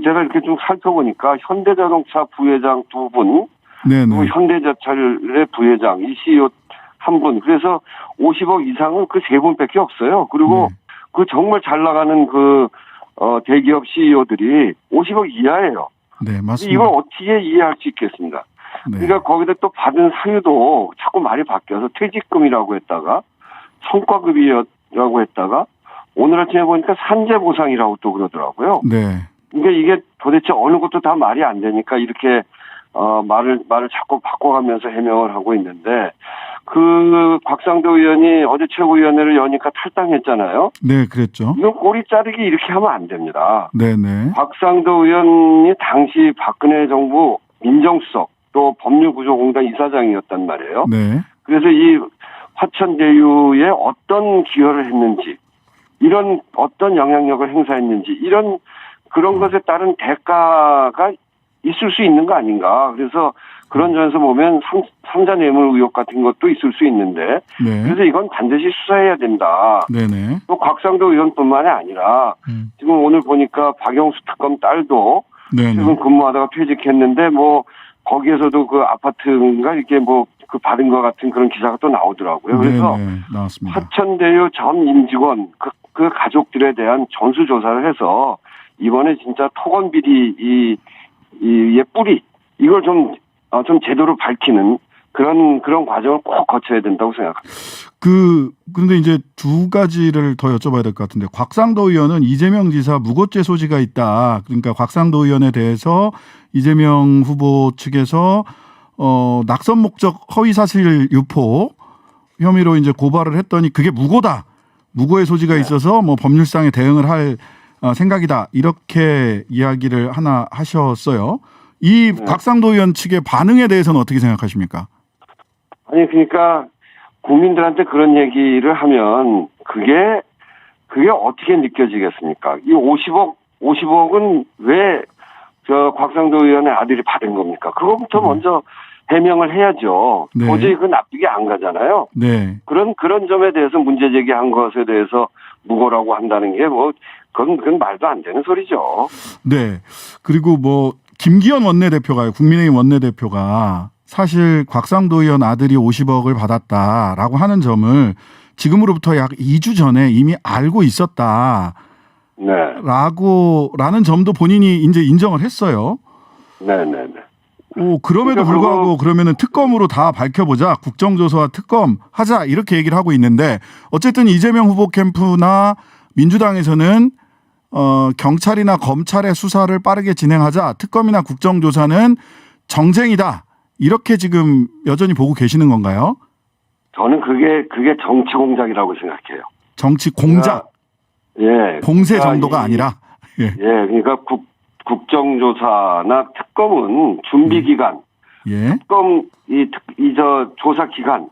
제가 이렇게 좀 살펴보니까 현대자동차 부회장 2분, 그리고 현대제철의 부회장, 이 CEO 1분, 그래서 50억 이상은 그 3분밖에 없어요. 그리고 그 정말 잘 나가는 대기업 CEO들이 50억 이하예요. 네, 맞습니다. 이걸 어떻게 이해할 수 있겠습니까? 네. 그러니까 거기다 또 받은 사유도 자꾸 말이 바뀌어서 퇴직금이라고 했다가 성과급이라고 했다가 오늘 아침에 보니까 산재보상이라고 또 그러더라고요. 네. 그러니까 이게 도대체 어느 것도 다 말이 안 되니까 이렇게 말을 자꾸 바꿔가면서 해명을 하고 있는데 그 곽상도 의원이 어제 최고위원회를 여니까 탈당했잖아요. 네, 그랬죠. 이건 꼬리 자르기 이렇게 하면 안 됩니다. 네네. 곽상도 의원이 당시 박근혜 정부 민정수석 또 법률구조공단 이사장이었단 말이에요. 네. 그래서 이 화천대유에 어떤 기여를 했는지 이런 어떤 영향력을 행사했는지 이런 그런 것에 따른 대가가 있을 수 있는 거 아닌가. 그래서 그런 점에서 보면 삼자뇌물 의혹 같은 것도 있을 수 있는데 네. 그래서 이건 반드시 수사해야 된다. 네네. 또 곽상도 의원뿐만이 아니라 지금 오늘 보니까 박영수 특검 딸도 네네. 지금 근무하다가 퇴직했는데 거기에서도 그 아파트인가 이렇게 그 받은 것 같은 그런 기사가 또 나오더라고요. 그래서 네네. 나왔습니다. 화천대유 전 임직원 그 가족들에 대한 전수조사를 해서 이번에 진짜 토건비리 이 뿌리 이걸 좀 제대로 밝히는 그런 과정을 꼭 거쳐야 된다고 생각합니다. 그런데 이제 두 가지를 더 여쭤봐야 될 것 같은데 곽상도 의원은 이재명 지사 무고죄 소지가 있다. 그러니까 곽상도 의원에 대해서 이재명 후보 측에서 낙선 목적 허위 사실 유포 혐의로 이제 고발을 했더니 그게 무고다. 무고의 소지가 있어서 법률상에 대응을 할 생각이다. 이렇게 이야기를 하나 하셨어요. 이 곽상도 의원 측의 반응에 대해서는 어떻게 생각하십니까? 아니 그러니까 국민들한테 그런 얘기를 하면 그게 어떻게 느껴지겠습니까? 이 50억은 왜 곽상도 의원의 아들이 받은 겁니까? 그거부터 먼저 해명을 해야죠. 네. 도저히 그 납득이 안 가잖아요. 네. 그런 점에 대해서 문제 제기한 것에 대해서 무고라고 한다는 게 그건 말도 안 되는 소리죠. 네. 그리고 김기현 원내대표가요. 국민의힘 원내대표가 사실 곽상도 의원 아들이 50억을 받았다라고 하는 점을 지금으로부터 약 2주 전에 이미 알고 있었다. 네. 라는 점도 본인이 이제 인정을 했어요. 네네네. 그럼에도 그러니까 불구하고 그러면은 특검으로 다 밝혀보자. 국정조사와 특검 하자. 이렇게 얘기를 하고 있는데 어쨌든 이재명 후보 캠프나 민주당에서는 경찰이나 검찰의 수사를 빠르게 진행하자. 특검이나 국정조사는 정쟁이다. 이렇게 지금 여전히 보고 계시는 건가요? 저는 그게 정치 공작이라고 생각해요. 정치 공작. 예. 공세 그러니까 정도가 아니라. 예. 그러니까 국정조사나 특검은 준비 기간, 예. 특검 저 조사 기간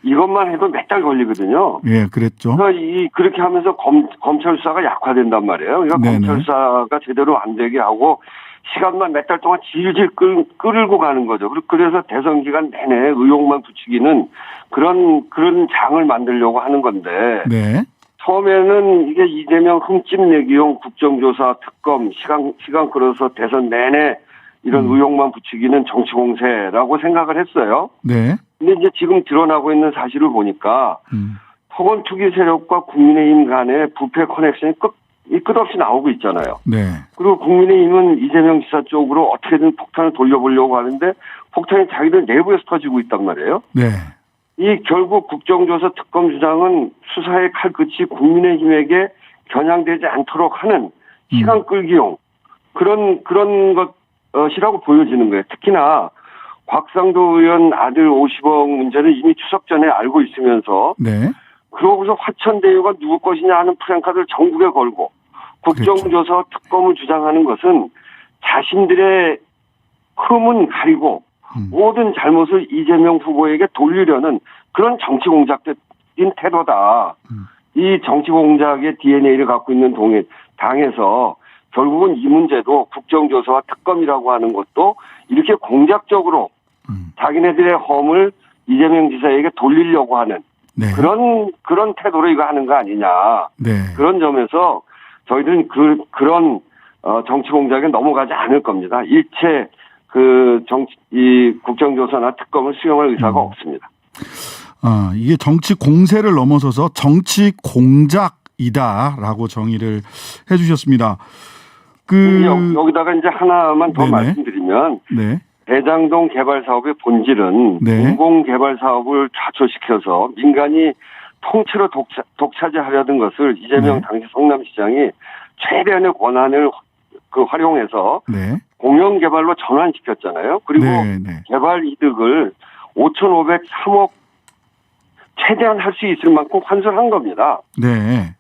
이것만 해도 몇 달 걸리거든요. 예, 그랬죠. 그러니까 그렇게 하면서 검찰 수사가 약화된단 말이에요. 그러니까 네네. 검찰 수사가 제대로 안 되게 하고 시간만 몇 달 동안 질질 끌고 가는 거죠. 그래서 대선 기간 내내 의혹만 붙이기는 그런 장을 만들려고 하는 건데. 네. 처음에는 이게 이재명 흠집내기용 국정조사 특검 시간 끌어서 대선 내내 이런 의혹만 붙이기는 정치 공세라고 생각을 했어요. 네. 근데 이제 지금 드러나고 있는 사실을 보니까 토건 투기 세력과 국민의힘 간의 부패 커넥션이 끝없이 나오고 있잖아요. 네. 그리고 국민의힘은 이재명 지사 쪽으로 어떻게든 폭탄을 돌려보려고 하는데 폭탄이 자기들 내부에서 터지고 있단 말이에요. 네. 이 결국 국정조사 특검 주장은 수사의 칼끝이 국민의힘에게 겨냥되지 않도록 하는 시간 끌기용 그런 것이라고 보여지는 거예요. 특히나 곽상도 의원 아들 50억 문제는 이미 추석 전에 알고 있으면서 네. 그러고서 화천대유가 누구 것이냐 하는 프랭카드를 전국에 걸고 국정조사 특검을 주장하는 것은 자신들의 흠은 가리고 모든 잘못을 이재명 후보에게 돌리려는 그런 정치 공작적인 태도다. 이 정치 공작의 DNA를 갖고 있는 당에서 결국은 이 문제도 국정조사와 특검이라고 하는 것도 이렇게 공작적으로 자기네들의 험을 이재명 지사에게 돌리려고 하는 네. 그런 태도로 이거 하는 거 아니냐. 네. 그런 점에서 저희들은 그런 정치 공작에 넘어가지 않을 겁니다. 일체 이 국정조사나 특검을 수용할 의사가 없습니다. 이게 정치 공세를 넘어서서 정치 공작이다라고 정의를 해주셨습니다. 여기다가 이제 하나만 더 네네. 말씀드리면 네. 대장동 개발 사업의 본질은 네. 공공 개발 사업을 좌초시켜서 민간이 통째로 독차지하려던 것을 이재명 네. 당시 성남시장이 최대한의 권한을 활용해서 네. 공영 개발로 전환시켰잖아요. 그리고 네. 네. 개발 이득을 5,503억 최대한 할 수 있을 만큼 환수를 한 겁니다. 네.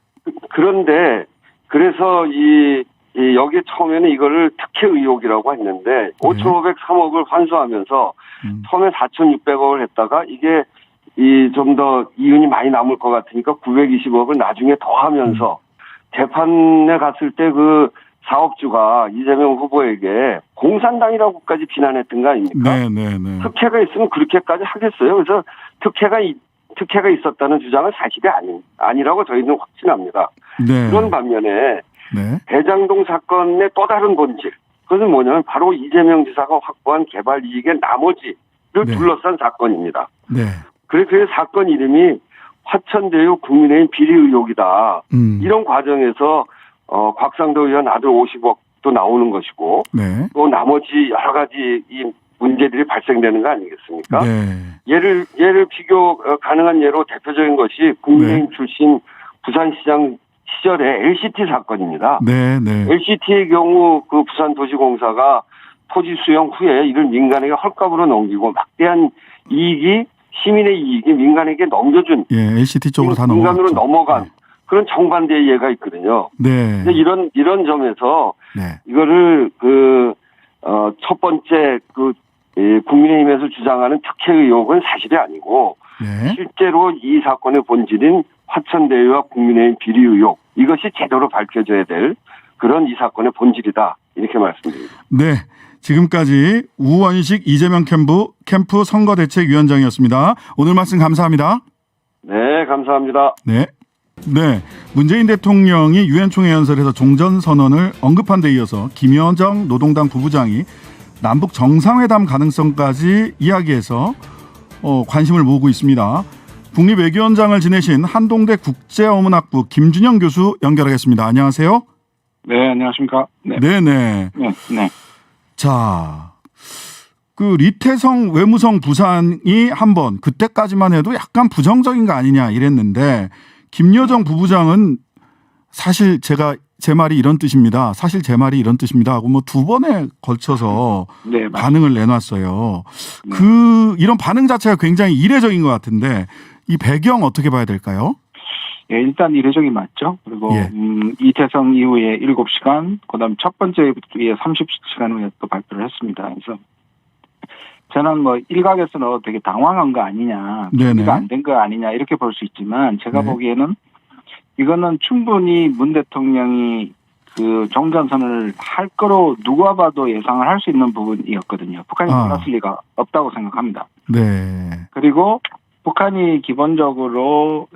그런데 그래서 여기 처음에는 이거를 특혜 의혹이라고 했는데 5,503억을 환수하면서 처음에 4,600억을 했다가 이게 좀 더 이윤이 많이 남을 것 같으니까 920억을 나중에 더 하면서 재판에 갔을 때 그 사업주가 이재명 후보에게 공산당이라고까지 비난했던 거 아닙니까? 네. 네. 네. 특혜가 있으면 그렇게까지 하겠어요. 그래서 특혜가 있었다는 주장은 사실이 아니라고 저희는 확신합니다. 네. 그런 반면에 네. 대장동 사건의 또 다른 본질. 그것은 뭐냐면 바로 이재명 지사가 확보한 개발 이익의 나머지를 네. 둘러싼 사건입니다. 네. 그래서 사건 이름이 화천대유 국민의힘 비리 의혹이다. 이런 과정에서 곽상도 의원 아들 50억도 나오는 것이고 네. 또 나머지 여러 가지 이 문제들이 발생되는 거 아니겠습니까? 네. 예를 비교 가능한 예로 대표적인 것이 국민의힘 출신 부산시장 시절의 LCT 사건입니다. 네. 네. LCT의 경우 그 부산도시공사가 토지 수용 후에 이를 민간에게 헐값으로 넘기고 막대한 이익이 시민의 이익이 민간에게 넘겨준 예, LCT 쪽으로 다 민간으로 넘어갔죠. 넘어간 네. 그런 정반대의 예가 있거든요. 네. 근데 이런 점에서 네. 이거를 첫 번째 국민의힘에서 주장하는 특혜 의혹은 사실이 아니고 네. 실제로 이 사건의 본질인 화천대유와 국민의힘 비리 의혹 이것이 제대로 밝혀져야 될 그런 이 사건의 본질이다 이렇게 말씀드립니다. 네. 지금까지 우원식 이재명 캠프 선거대책위원장이었습니다. 오늘 말씀 감사합니다. 네, 감사합니다. 네. 네. 문재인 대통령이 유엔 총회 연설에서 종전선언을 언급한 데 이어서 김여정 노동당 부부장이 남북 정상회담 가능성까지 이야기해서 관심을 모으고 있습니다. 국립외교원장을 지내신 한동대 국제어문학부 김준영 교수 연결하겠습니다. 안녕하세요. 네, 안녕하십니까. 네. 네네. 네. 자, 그 리태성 외무성 부상이 한번 그때까지만 해도 약간 부정적인 거 아니냐 이랬는데 김여정 부부장은 사실 제 말이 이런 뜻입니다. 사실 제 말이 이런 뜻입니다 하고 뭐 2번에 걸쳐서 네, 반응을 내놨어요. 네. 이런 반응 자체가 굉장히 이례적인 것 같은데 이 배경 어떻게 봐야 될까요? 예, 일단 이례적이 맞죠. 그리고 예. 이태성 이후에 7시간, 그다음 첫 번째 뒤에 30시간 후에 또 발표를 했습니다. 그래서 저는 뭐 일각에서는 되게 당황한 거 아니냐, 네네. 준비가 안 된 거 아니냐 이렇게 볼 수 있지만 제가 네. 보기에는 이거는 충분히 문 대통령이 그 종전선언을 할 거로 누가 봐도 예상을 할 수 있는 부분이었거든요. 북한이 몰랐을 리가 없다고 생각합니다. 네. 그리고 북한이 기본적으로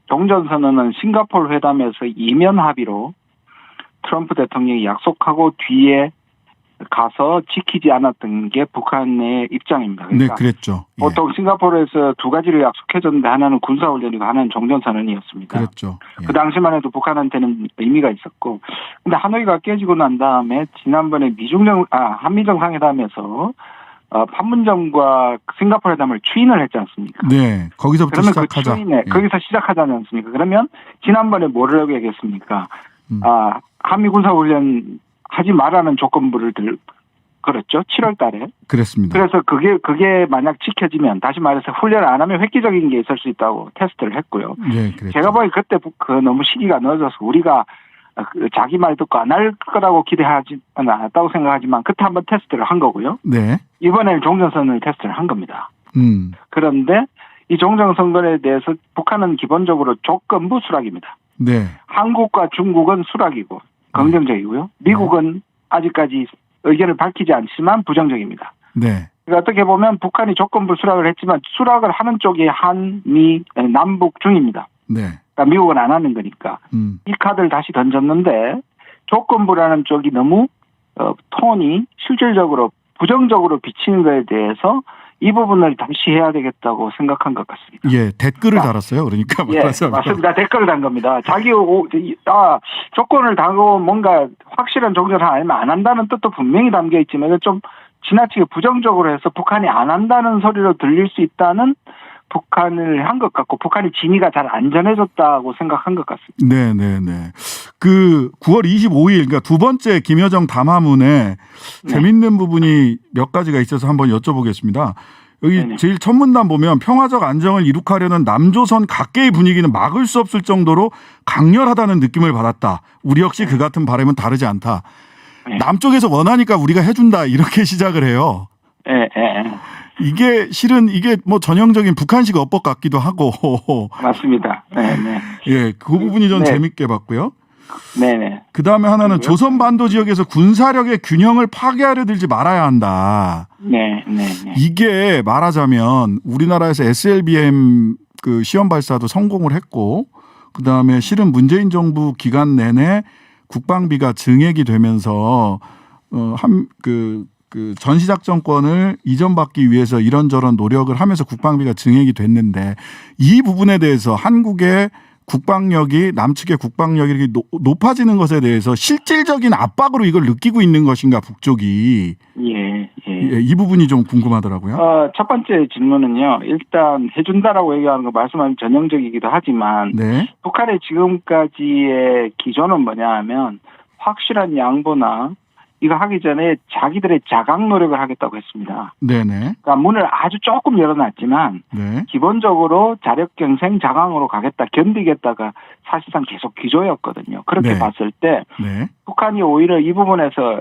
종전선언은 싱가포르 회담에서 이면 합의로 트럼프 대통령이 약속하고 뒤에 가서 지키지 않았던 게 북한의 입장입니다. 네, 그러니까 그랬죠. 예. 보통 싱가포르에서 2가지를 약속해줬는데 하나는 군사훈련이고 하나는 종전선언이었습니다. 그랬죠. 예. 그 당시만 해도 북한한테는 의미가 있었고, 근데 하노이가 깨지고 난 다음에 지난번에 한미 정상회담에서 판문점과 싱가포르 회담을 추인을 했지 않습니까? 네, 거기서부터 그러면 시작하자. 그 추인에 예. 거기서 시작하지 않습니까? 그러면 지난번에 뭐라고 얘기했습니까? 음. 한미 군사훈련 하지 말라는 조건부를 걸었죠. 7월 달에. 그랬습니다. 그래서 그게 만약 지켜지면 다시 말해서 훈련을 안 하면 획기적인 게 있을 수 있다고 테스트를 했고요. 예, 그랬죠. 제가 보기 그때 너무 시기가 늦어서 우리가 자기 말 듣고 안 할 거라고 기대하지 않았다고 생각하지만 그때 한번 테스트를 한 거고요. 네. 이번에는 종전선언을 테스트를 한 겁니다. 그런데 이 종전선언에 대해서 북한은 기본적으로 조건부 수락입니다. 네. 한국과 중국은 수락이고 긍정적이고요. 미국은 아직까지 의견을 밝히지 않지만 부정적입니다. 네. 그러니까 어떻게 보면 북한이 조건부 수락을 했지만 수락을 하는 쪽이 남북 중입니다. 네. 그러니까 미국은 안 하는 거니까. 이 카드를 다시 던졌는데 조건부라는 쪽이 너무 톤이 실질적으로 부정적으로 비치는 것에 대해서 이 부분을 다시 해야 되겠다고 생각한 것 같습니다. 예, 댓글을 달았어요. 그러니까 예, 맞습니다. 댓글을 단 겁니다. 조건을 달고 뭔가 확실한 종전을 아니면 안 한다는 뜻도 분명히 담겨 있지만 좀 지나치게 부정적으로 해서 북한이 안 한다는 소리로 들릴 수 있다는 북한을 한 것 같고 북한이 진위가 잘 안전해졌다고 생각한 것 같습니다. 네, 네, 네. 그 9월 25일 그러니까 두 번째 김여정 담화문에 재밌는 부분이 몇 가지가 있어서 한번 여쭤보겠습니다. 여기 네네. 제일 첫 문단 보면 평화적 안정을 이룩하려는 남조선 각계의 분위기는 막을 수 없을 정도로 강렬하다는 느낌을 받았다. 우리 역시 그 같은 바람은 다르지 않다. 네. 남쪽에서 원하니까 우리가 해준다 이렇게 시작을 해요. 이게 실은 이게 뭐 전형적인 북한식 어법 같기도 하고. 맞습니다. 네네. 예, 그 부분이 좀 네. 재밌게 봤고요. 네네. 그 다음에 하나는 그리고요? 조선 반도 지역에서 군사력의 균형을 파괴하려 들지 말아야 한다. 네. 이게 말하자면 우리나라에서 SLBM 그 시험 발사도 성공을 했고, 그 다음에 실은 문재인 정부 기간 내내 국방비가 증액이 되면서 그 전시작전권을 이전받기 위해서 이런저런 노력을 하면서 국방비가 증액이 됐는데 이 부분에 대해서 한국의 국방력이 남측의 국방력이 이렇게 높아지는 것에 대해서 실질적인 압박으로 이걸 느끼고 있는 것인가 북쪽이 예. 이 부분이 좀 궁금하더라고요. 첫 번째 질문은요. 일단 해준다라고 얘기하는 거 말씀하신 전형적이기도 하지만 네, 북한의 지금까지의 기조는 뭐냐 하면 확실한 양보나 이거 하기 전에 자기들의 자각 노력을 하겠다고 했습니다. 네네, 그러니까 문을 아주 조금 열어놨지만 네, 기본적으로 자력 경생 자강으로 가겠다, 견디겠다가 사실상 계속 기조였거든요. 그렇게 네. 봤을 때 네, 북한이 오히려 이 부분에서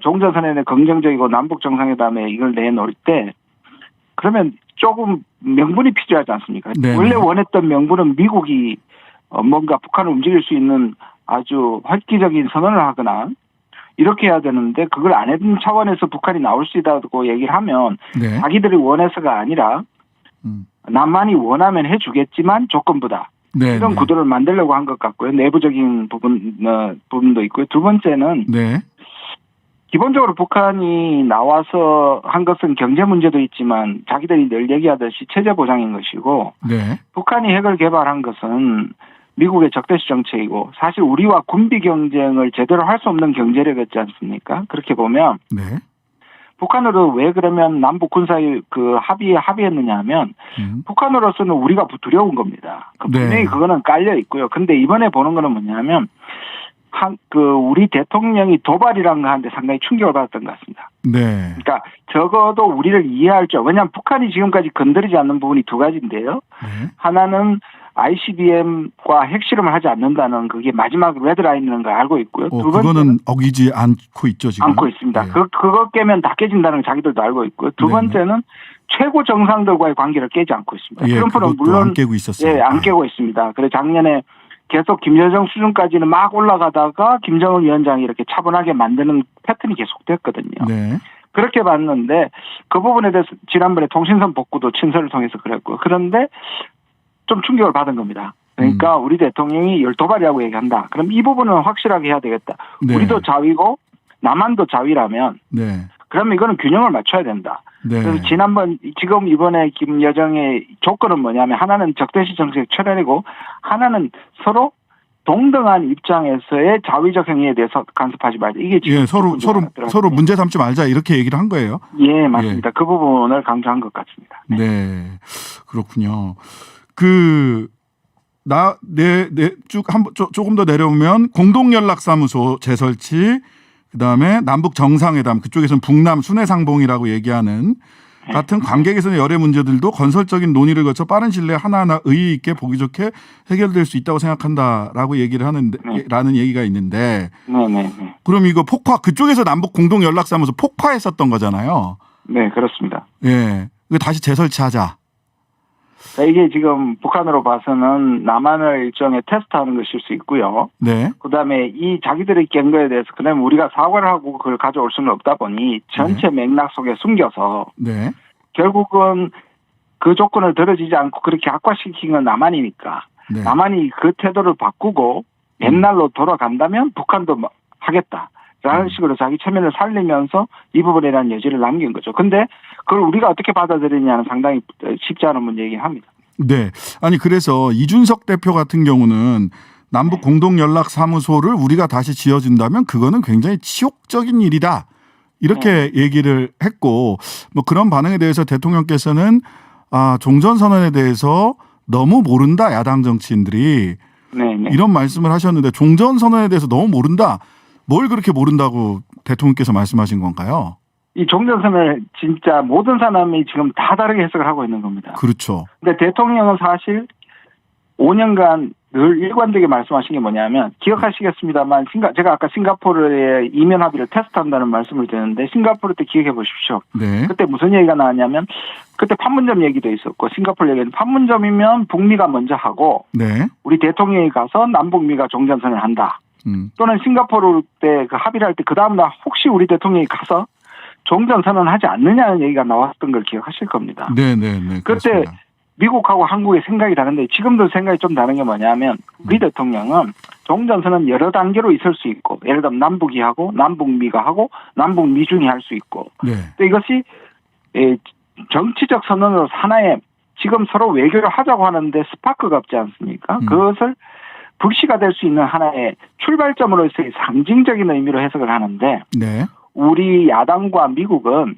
종전선언에 긍정적이고 남북 정상회담에 이걸 내놓을 때 그러면 조금 명분이 필요하지 않습니까? 네네. 원래 원했던 명분은 미국이 뭔가 북한을 움직일 수 있는 아주 획기적인 선언을 하거나 이렇게 해야 되는데 그걸 안 해준 차원에서 북한이 나올 수 있다고 얘기를 하면 네. 자기들이 원해서가 아니라 남한이 원하면 해주겠지만 조건부다. 네, 이런 네. 구도를 만들려고 한 것 같고요. 내부적인 부분도 있고요. 두 번째는 네, 기본적으로 북한이 나와서 한 것은 경제 문제도 있지만 자기들이 늘 얘기하듯이 체제 보장인 것이고 네, 북한이 핵을 개발한 것은 미국의 적대시 정책이고 사실 우리와 군비 경쟁을 제대로 할 수 없는 경제력이었지 않습니까? 그렇게 보면 네, 북한으로 왜 그러면 남북 군사의 그 합의했느냐 하면 북한으로서는 우리가 두려운 겁니다. 분명히 그거는 깔려 있고요. 근데 이번에 보는 거는 뭐냐면 우리 대통령이 도발이라는 거 하는데 상당히 충격을 받았던 것 같습니다. 네. 그러니까 적어도 우리를 이해할 줄, 왜냐하면 북한이 지금까지 건드리지 않는 부분이 두 가지인데요. 네. 하나는 ICBM과 핵실험을 하지 않는다는 그게 마지막 레드라인이라는 걸 알고 있고요. 두 번째는 그거는 어기지 않고 있죠, 지금. 않고 있습니다. 네. 그거 깨면 다 깨진다는 걸 자기들도 알고 있고요. 두 번째는 최고 정상들과의 관계를 깨지 않고 있습니다. 트럼프는 물론 안 깨고 있었어요. 예, 안 깨고 있습니다. 그래서 작년에 계속 김여정 수준까지는 막 올라가다가 김정은 위원장이 이렇게 차분하게 만드는 패턴이 계속됐거든요. 네. 그렇게 봤는데 그 부분에 대해서 지난번에 통신선 복구도 친서를 통해서 그랬고 그런데 좀 충격을 받은 겁니다. 그러니까 우리 대통령이 열도발이라고 얘기한다. 그럼 이 부분은 확실하게 해야 되겠다. 네. 우리도 자위고 남한도 자위라면 네. 그러면 이거는 균형을 맞춰야 된다. 네. 그래서 지금 이번에 김여정의 조건은 뭐냐면 하나는 적대시 정책 철회이고 하나는 서로 동등한 입장에서의 자위적 행위에 대해서 간섭하지 말자. 이게 지금 서로 문제 삼지 말자 이렇게 얘기를 한 거예요. 예, 맞습니다. 그 부분을 강조한 것 같습니다. 네. 그렇군요. 조금 더 내려오면 공동연락사무소 재설치, 그다음에 남북 정상회담, 그쪽에서는 북남 순회상봉이라고 얘기하는 같은 관계 개선의 여러 문제들도 건설적인 논의를 거쳐 빠른 시일 내에 하나하나 의의 있게 보기 좋게 해결될 수 있다고 생각한다라고 얘기를 하는데 라는 얘기가 있는데 그럼 이거 그쪽에서 남북 공동연락사무소 폭파했었던 거잖아요. 네, 그렇습니다. 예. 이거 다시 재설치하자. 이게 지금 북한으로 봐서는 남한을 일종의 테스트하는 것일 수 있고요. 네. 그다음에 이 자기들이 깬 거에 대해서 그다음에 우리가 사과를 하고 그걸 가져올 수는 없다 보니 전체 맥락 속에 숨겨서 결국은 그 조건을 들어주지 않고 그렇게 악화시킨 건 남한이니까 남한이 그 태도를 바꾸고 옛날로 돌아간다면 북한도 하겠다라는 식으로 자기 체면을 살리면서 이 부분에 대한 여지를 남긴 거죠. 근데 그걸 우리가 어떻게 받아들이냐는 상당히 쉽지 않은 문제이긴 합니다. 네. 아니 그래서 이준석 대표 같은 경우는 남북 공동연락사무소를 우리가 다시 지어준다면 그거는 굉장히 치욕적인 일이다. 이렇게 얘기를 했고 뭐 그런 반응에 대해서 대통령께서는 종전선언에 대해서 너무 모른다. 야당 정치인들이. 이런 말씀을 하셨는데 종전선언에 대해서 너무 모른다. 뭘 그렇게 모른다고 대통령께서 말씀하신 건가요? 이 종전선언을 진짜 모든 사람이 지금 다 다르게 해석을 하고 있는 겁니다. 그렇죠. 근데 대통령은 사실 5년간 늘 일관되게 말씀하신 게 뭐냐면 기억하시겠습니다만 제가 아까 싱가포르의 이면 합의를 테스트한다는 말씀을 드렸는데 싱가포르 때 기억해 보십시오. 네. 그때 무슨 얘기가 나왔냐면 그때 판문점 얘기도 있었고 싱가포르 얘기는 판문점이면 북미가 먼저 하고 우리 대통령이 가서 남북미가 종전선언을 한다. 또는 싱가포르 때 그 합의를 할 때 그 다음날 혹시 우리 대통령이 가서 종전선언하지 않느냐는 얘기가 나왔던 걸 기억하실 겁니다. 네. 그때 그렇습니다. 미국하고 한국의 생각이 다른데 지금도 생각이 좀 다른 게 뭐냐면 우리 대통령은 종전선언 여러 단계로 있을 수 있고 예를 들면 남북이 하고 남북미가 하고 남북미중이 할 수 있고 또 이것이 정치적 선언으로 하나의 지금 서로 외교를 하자고 하는데 스파크가 없지 않습니까? 그것을 불씨가 될 수 있는 하나의 출발점으로서의 상징적인 의미로 해석을 하는데 우리 야당과 미국은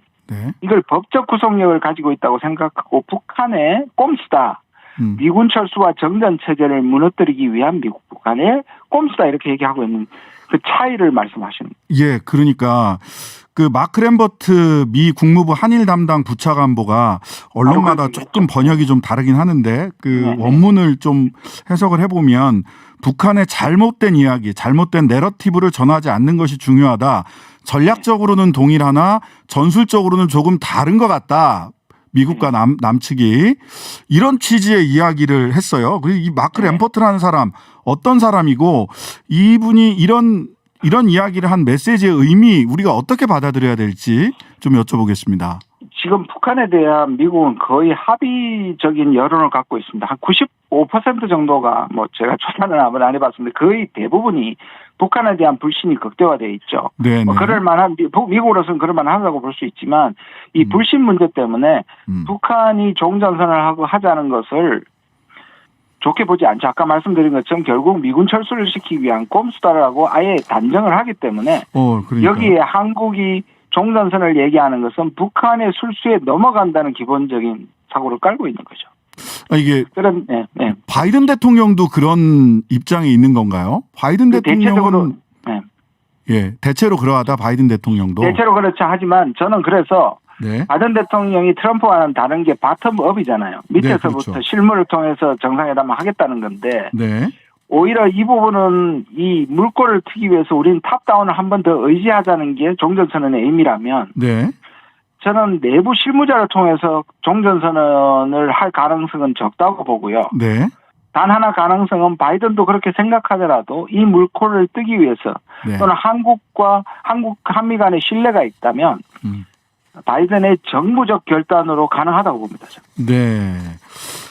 이걸 법적 구속력을 가지고 있다고 생각하고 북한의 꼼수다. 미군 철수와 정전 체제를 무너뜨리기 위한 북한의 꼼수다 이렇게 얘기하고 있는 그 차이를 말씀하시는 거예요. 예, 그러니까 그 마크 램버트 미 국무부 한일 담당 부차관보가 언론마다 조금 번역이 좀 다르긴 하는데 그 원문을 좀 해석을 해보면 북한의 잘못된 이야기, 잘못된 내러티브를 전하지 않는 것이 중요하다. 전략적으로는 동일하나 전술적으로는 조금 다른 것 같다. 미국과 남측이 이런 취지의 이야기를 했어요. 그리고 이 마크 램버트라는 사람 어떤 사람이고 이분이 이런 이야기를 한 메시지의 의미 우리가 어떻게 받아들여야 될지 좀 여쭤보겠습니다. 지금 북한에 대한 미국은 거의 합의적인 여론을 갖고 있습니다. 한 95% 정도가 뭐 제가 조사는 안 해봤습니다. 거의 대부분이 북한에 대한 불신이 극대화되어 있죠. 뭐 그럴 만한 미국으로서는 그럴 만하다고 볼 수 있지만 이 불신 문제 때문에 북한이 종전선언을 하자는 것을 좋게 보지 않죠. 아까 말씀드린 것처럼 결국 미군 철수를 시키기 위한 꼼수다라고 아예 단정을 하기 때문에 여기에 한국이 종전선을 얘기하는 것은 북한의 술수에 넘어간다는 기본적인 사고를 깔고 있는 거죠. 이게 그런 바이든 대통령도 그런 입장에 있는 건가요? 바이든 대통령은 대체로 그러하다. 바이든 대통령도 대체로 그렇죠. 하지만 저는 그래서 네. 바이든 대통령이 트럼프와는 다른 게 바텀업이잖아요. 밑에서부터 그렇죠. 실무를 통해서 정상회담을 하겠다는 건데 네. 오히려 이 부분은 이 물꼬를 트기 위해서 우리는 탑다운을 한 번 더 의지하자는 게 종전선언의 의미라면 네. 저는 내부 실무자를 통해서 종전선언을 할 가능성은 적다고 보고요. 네. 단 하나 가능성은 바이든도 그렇게 생각하더라도 이 물꼬를 뜨기 위해서 네. 또는 한미 간의 신뢰가 있다면 바이든의 정부적 결단으로 가능하다고 봅니다. 네.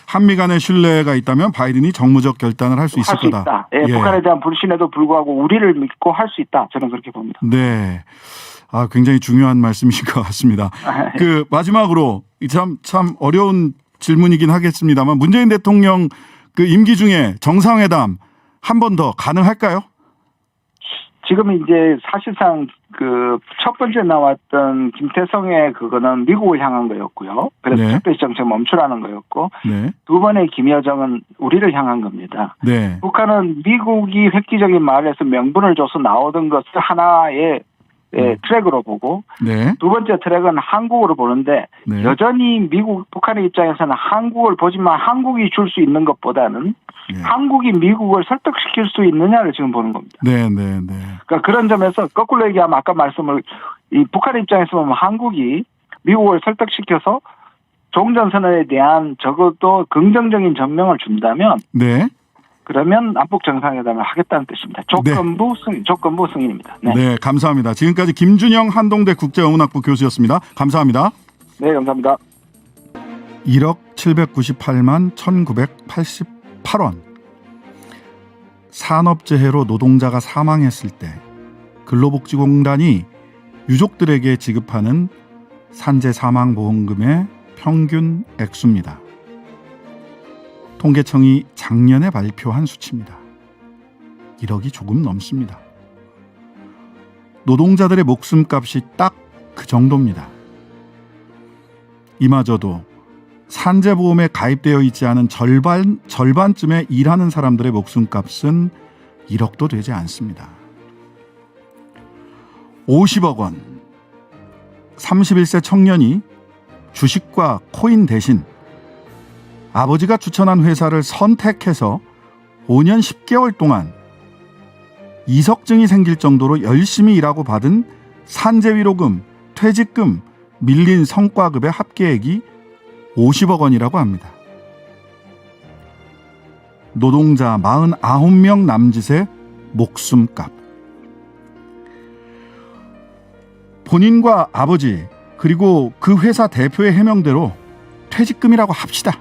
한미 간의 신뢰가 있다면 바이든이 정무적 결단을 할 수 있을 거다. 있다. 예, 북한에 대한 불신에도 불구하고 우리를 믿고 할 수 있다. 저는 그렇게 봅니다. 네. 굉장히 중요한 말씀이신 것 같습니다. 그 마지막으로 참 어려운 질문이긴 하겠습니다만 문재인 대통령 그 임기 중에 정상회담 한 번 더 가능할까요? 지금 이제 사실상 그 첫 번째 나왔던 김태성의 그거는 미국을 향한 거였고요. 그래서 네. 특별 정책 멈추라는 거였고 네. 두 번의 김여정은 우리를 향한 겁니다. 네. 북한은 미국이 획기적인 말에서 명분을 줘서 나오던 것을 하나의 트랙으로 보고 네. 두 번째 트랙은 한국으로 보는데 네. 여전히 북한의 입장에서는 한국을 보지만 한국이 줄 수 있는 것보다는 네. 한국이 미국을 설득시킬 수 있느냐를 지금 보는 겁니다. 네. 네. 네. 그러니까 그런 점에서 거꾸로 얘기하면 아까 말씀을 이 북한의 입장에서 보면 한국이 미국을 설득시켜서 종전선언에 대한 적어도 긍정적인 전명을 준다면 네. 그러면 남북 정상회담을 하겠다는 뜻입니다. 조건부 승인입니다. 네. 네, 감사합니다. 지금까지 김준영 한동대 국제어문학부 교수였습니다. 감사합니다. 네, 감사합니다. 1억 798만 1988원. 산업재해로 노동자가 사망했을 때 근로복지공단이 유족들에게 지급하는 산재 사망보험금의 평균 액수입니다. 통계청이 작년에 발표한 수치입니다. 1억이 조금 넘습니다. 노동자들의 목숨값이 딱 그 정도입니다. 이마저도 산재보험에 가입되어 있지 않은 절반쯤의 일하는 사람들의 목숨값은 1억도 되지 않습니다. 50억 원, 31세 청년이 주식과 코인 대신 아버지가 추천한 회사를 선택해서 5년 10개월 동안 이석증이 생길 정도로 열심히 일하고 받은 산재위로금, 퇴직금, 밀린 성과급의 합계액이 50억 원이라고 합니다. 노동자 49명 남짓의 목숨값. 본인과 아버지 그리고 그 회사 대표의 해명대로 퇴직금이라고 합시다.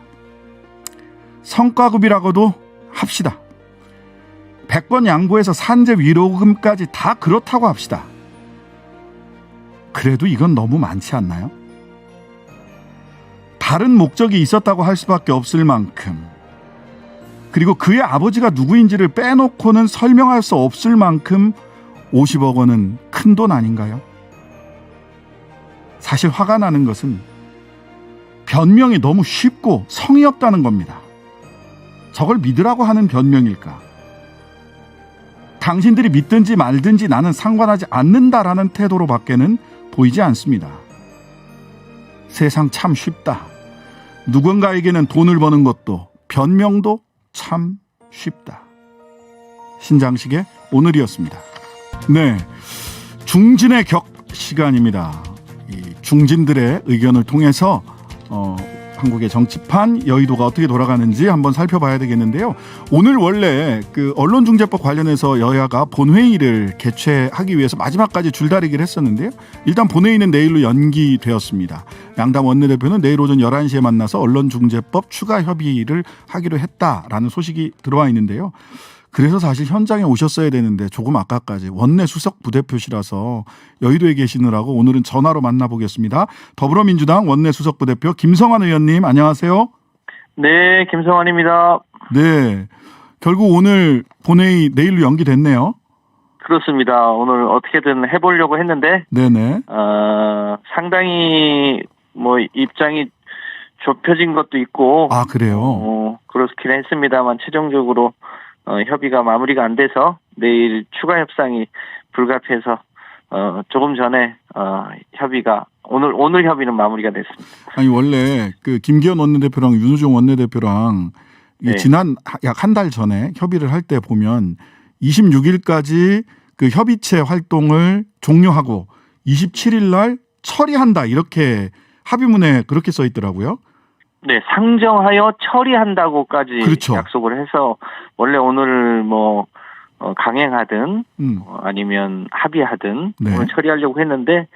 성과급이라고도 합시다. 100번 양보해서 산재 위로금까지 다 그렇다고 합시다. 그래도 이건 너무 많지 않나요? 다른 목적이 있었다고 할 수밖에 없을 만큼, 그리고 그의 아버지가 누구인지를 빼놓고는 설명할 수 없을 만큼 50억 원은 큰 돈 아닌가요? 사실 화가 나는 것은 변명이 너무 쉽고 성의 없다는 겁니다. 저걸 믿으라고 하는 변명일까? 당신들이 믿든지 말든지 나는 상관하지 않는다라는 태도로 밖에는 보이지 않습니다. 세상 참 쉽다. 누군가에게는 돈을 버는 것도 변명도 참 쉽다. 신장식의 오늘이었습니다. 네, 중진의 격 시간입니다. 이 중진들의 의견을 통해서 한국의 정치판 여의도가 어떻게 돌아가는지 한번 살펴봐야 되겠는데요. 오늘 원래 그 언론중재법 관련해서 여야가 본회의를 개최하기 위해서 마지막까지 줄다리기를 했었는데요. 일단 본회의는 내일로 연기되었습니다. 양당 원내대표는 내일 오전 11시에 만나서 언론중재법 추가 협의를 하기로 했다라는 소식이 들어와 있는데요. 그래서 사실 현장에 오셨어야 되는데 조금 아까까지 원내 수석 부대표시라서 여의도에 계시느라고 오늘은 전화로 만나보겠습니다. 더불어민주당 원내 수석 부대표 김성환 의원님 안녕하세요. 네, 김성환입니다. 네, 결국 오늘 본회의 내일로 연기됐네요. 그렇습니다. 오늘 어떻게든 해보려고 했는데, 네네. 상당히 뭐 입장이 좁혀진 것도 있고, 아, 그래요? 그렇긴 했습니다만 최종적으로 협의가 마무리가 안 돼서 내일 추가 협상이 불가피해서 조금 전에 협의가 오늘 협의는 마무리가 됐습니다. 아니 원래 그 김기현 원내대표랑 윤호중 원내대표랑 이게 네. 지난 약 한 달 전에 협의를 할 때 보면 26일까지 그 협의체 활동을 종료하고 27일 날 처리한다 이렇게 합의문에 그렇게 써 있더라고요. 네, 상정하여 처리한다고까지 그렇죠. 약속을 해서 원래 오늘 뭐 강행하든 아니면 합의하든 네. 오늘 처리하려고 했는데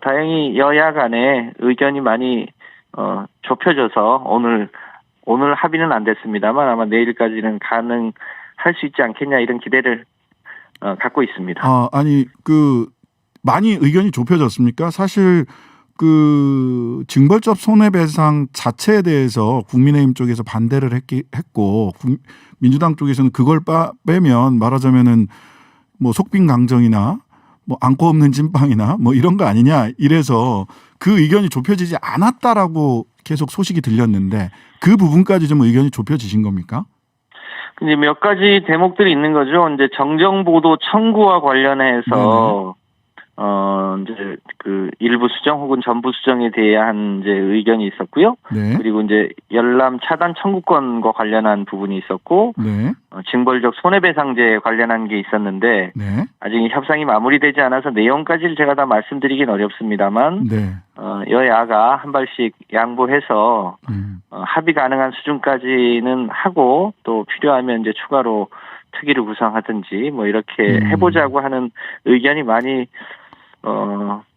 다행히 여야 간에 의견이 많이 좁혀져서 오늘 합의는 안 됐습니다만 아마 내일까지는 가능할 수 있지 않겠냐 이런 기대를 갖고 있습니다. 아니 그 많이 의견이 좁혀졌습니까? 사실 그 징벌적 손해배상 자체에 대해서 국민의힘 쪽에서 반대를 했고 민주당 쪽에서는 그걸 빼면 말하자면은 뭐 속빈강정이나 뭐 안고 없는 찐빵이나 뭐 이런 거 아니냐 이래서 그 의견이 좁혀지지 않았다라고 계속 소식이 들렸는데 그 부분까지 좀 의견이 좁혀지신 겁니까? 이제 몇 가지 대목들이 있는 거죠. 이제 정정보도 청구와 관련해서 이제 그 일부 수정 혹은 전부 수정에 대한 이제 의견이 있었고요. 네. 그리고 이제 열람 차단 청구권과 관련한 부분이 있었고, 네. 징벌적 손해배상제에 관련한 게 있었는데 네. 아직 이 협상이 마무리되지 않아서 내용까지를 제가 다 말씀드리긴 어렵습니다만, 네. 여야가 한 발씩 양보해서 합의 가능한 수준까지는 하고 또 필요하면 이제 추가로 특위를 구성하든지 뭐 이렇게 해보자고 하는 의견이 많이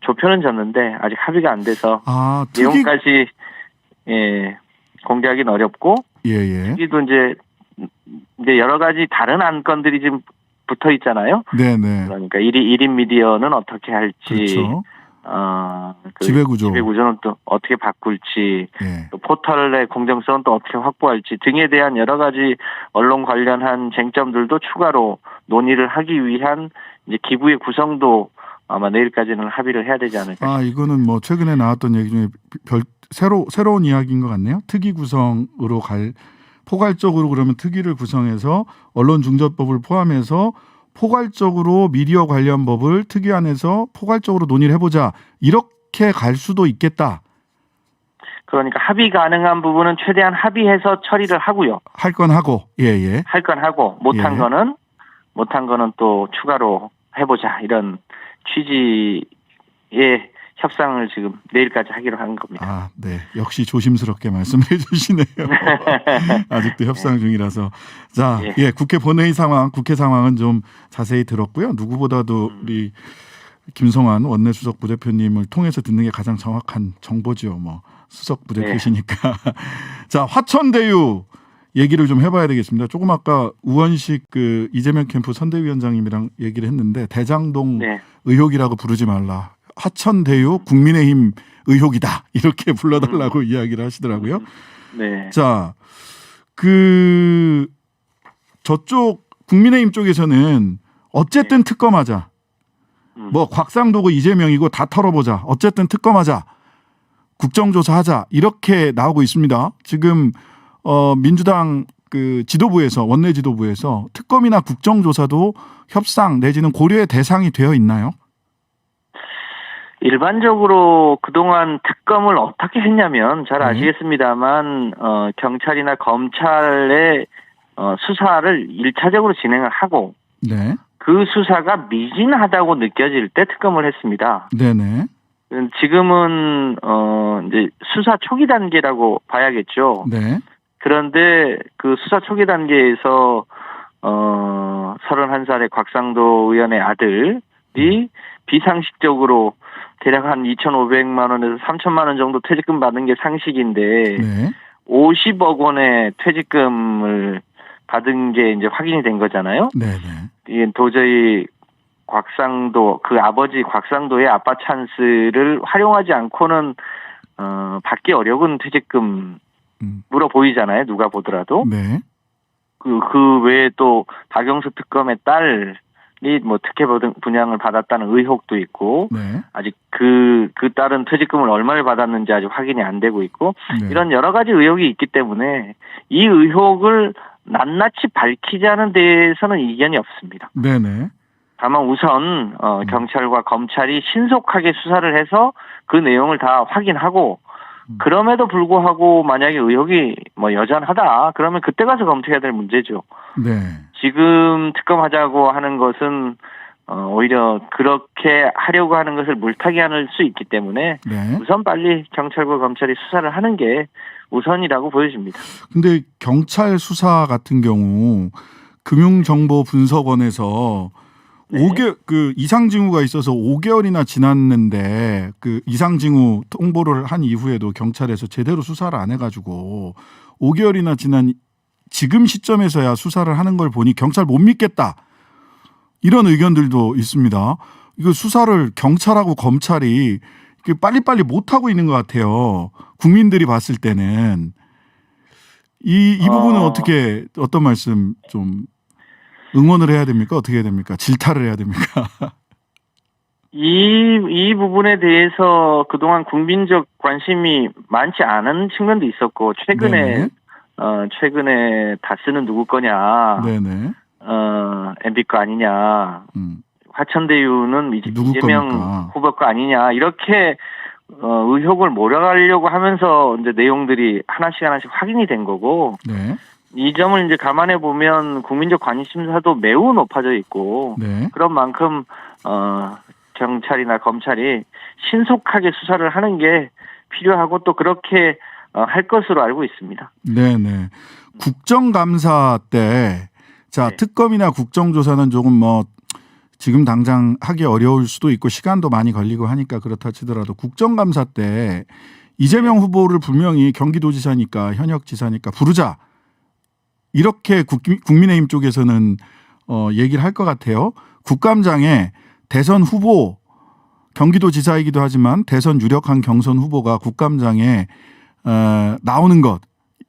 좁혀는 졌는데 아직 합의가 안 돼서 내용까지 공개하기는 어렵고 특위도 이제 여러 가지 다른 안건들이 지금 붙어 있잖아요. 네네. 그러니까 1인 미디어는 어떻게 할지, 그렇죠. 그 지배구조는 또 어떻게 바꿀지, 예. 또 포털의 공정성은 또 어떻게 확보할지 등에 대한 여러 가지 언론 관련한 쟁점들도 추가로 논의를 하기 위한 이제 기부의 구성도 아마 내일까지는 합의를 해야 되지 않을까. 이거는 뭐 최근에 나왔던 얘기 중에 새로운 이야기인 것 같네요. 특위 구성으로 포괄적으로 그러면 특위를 구성해서 언론중재법을 포함해서 포괄적으로 미디어 관련 법을 특위 안에서 포괄적으로 논의를 해보자. 이렇게 갈 수도 있겠다. 그러니까 합의 가능한 부분은 최대한 합의해서 처리를 하고요. 할 건 하고, 예. 할 건 하고 못한 거는 또 추가로 해보자 이런 취지의 협상을 지금 내일까지 하기로 한 겁니다. 네. 역시 조심스럽게 말씀을 해주시네요. 아직도 협상 중이라서. 자, 국회 본회의 상황, 국회 상황은 좀 자세히 들었고요. 누구보다도 우리 김성환 원내수석 부대표님을 통해서 듣는 게 가장 정확한 정보죠. 뭐 수석 부대표시니까. 자, 화천대유 얘기를 좀 해봐야 되겠습니다. 조금 아까 우원식 그 이재명 캠프 선대위원장님이랑 얘기를 했는데 대장동 의혹이라고 부르지 말라. 화천대유 국민의힘 의혹이다. 이렇게 불러달라고 이야기를 하시더라고요. 네. 자, 저쪽 국민의힘 쪽에서는 어쨌든 특검하자. 뭐 곽상도고 이재명이고 다 털어보자. 어쨌든 특검하자. 국정조사하자. 이렇게 나오고 있습니다. 지금 민주당 그 지도부에서 원내 지도부에서 특검이나 국정조사도 협상 내지는 고려의 대상이 되어 있나요? 일반적으로 그동안 특검을 어떻게 했냐면 잘 아시겠습니다만 경찰이나 검찰의 수사를 1차적으로 진행을 하고 그 수사가 미진하다고 느껴질 때 특검을 했습니다. 네네. 지금은 이제 수사 초기 단계라고 봐야겠죠. 네. 그런데 그 수사 초기 단계에서 31살의 곽상도 의원의 아들이 비상식적으로 대략 한 2,500만 원에서 3,000만 원 정도 퇴직금 받은 게 상식인데 50억 원의 퇴직금을 받은 게 이제 확인이 된 거잖아요. 이게 도저히 곽상도 그 아버지 곽상도의 아빠 찬스를 활용하지 않고는 받기 어려운 퇴직금으로 보이잖아요. 누가 보더라도. 그 외에 또 박영수 특검의 딸 뭐 특혜 분양을 받았다는 의혹도 있고 네. 아직 그 따른 퇴직금을 얼마를 받았는지 아직 확인이 안 되고 있고 네. 이런 여러 가지 의혹이 있기 때문에 이 의혹을 낱낱이 밝히자는 데에서는 이견이 없습니다. 네네. 다만 우선 경찰과 검찰이 신속하게 수사를 해서 그 내용을 다 확인하고 그럼에도 불구하고 만약에 의혹이 뭐 여전하다 그러면 그때 가서 검토해야 될 문제죠. 네. 지금 특검하자고 하는 것은 오히려 그렇게 하려고 하는 것을 물타기할 수 있기 때문에 네. 우선 빨리 경찰과 검찰이 수사를 하는 게 우선이라고 보여집니다. 근데 경찰 수사 같은 경우 금융정보분석원에서 네. 그 이상징후가 있어서 5개월이나 지났는데 그 이상징후 통보를 한 이후에도 경찰에서 제대로 수사를 안 해가지고 5개월이나 지난 지금 시점에서야 수사를 하는 걸 보니 경찰 못 믿겠다. 이런 의견들도 있습니다. 이거 수사를 경찰하고 검찰이 빨리빨리 못하고 있는 것 같아요. 국민들이 봤을 때는. 이 부분은 어떤 말씀 좀 응원을 해야 됩니까? 어떻게 해야 됩니까? 질타를 해야 됩니까? 이 부분에 대해서 그동안 국민적 관심이 많지 않은 측면도 있었고, 최근에 다스는 누구 거냐, 네네. MB 거 아니냐, 화천대유는 이재명 후보 거 아니냐, 이렇게, 의혹을 몰아가려고 하면서 이제 내용들이 하나씩 확인이 된 거고, 네. 이 점을 이제 감안해 보면 국민적 관심사도 매우 높아져 있고, 네. 그런 만큼, 경찰이나 검찰이 신속하게 수사를 하는 게 필요하고 또 그렇게 할 것으로 알고 있습니다. 네네. 국정감사 때, 자, 네. 특검이나 국정조사는 조금 지금 당장 하기 어려울 수도 있고 시간도 많이 걸리고 하니까 그렇다 치더라도 국정감사 때 이재명 후보를 분명히 경기도지사니까 현역 지사니까 부르자. 이렇게 국민의힘 쪽에서는 얘기를 할 것 같아요. 국감장에 대선 후보, 경기도지사이기도 하지만 대선 유력한 경선 후보가 국감장에 나오는 것,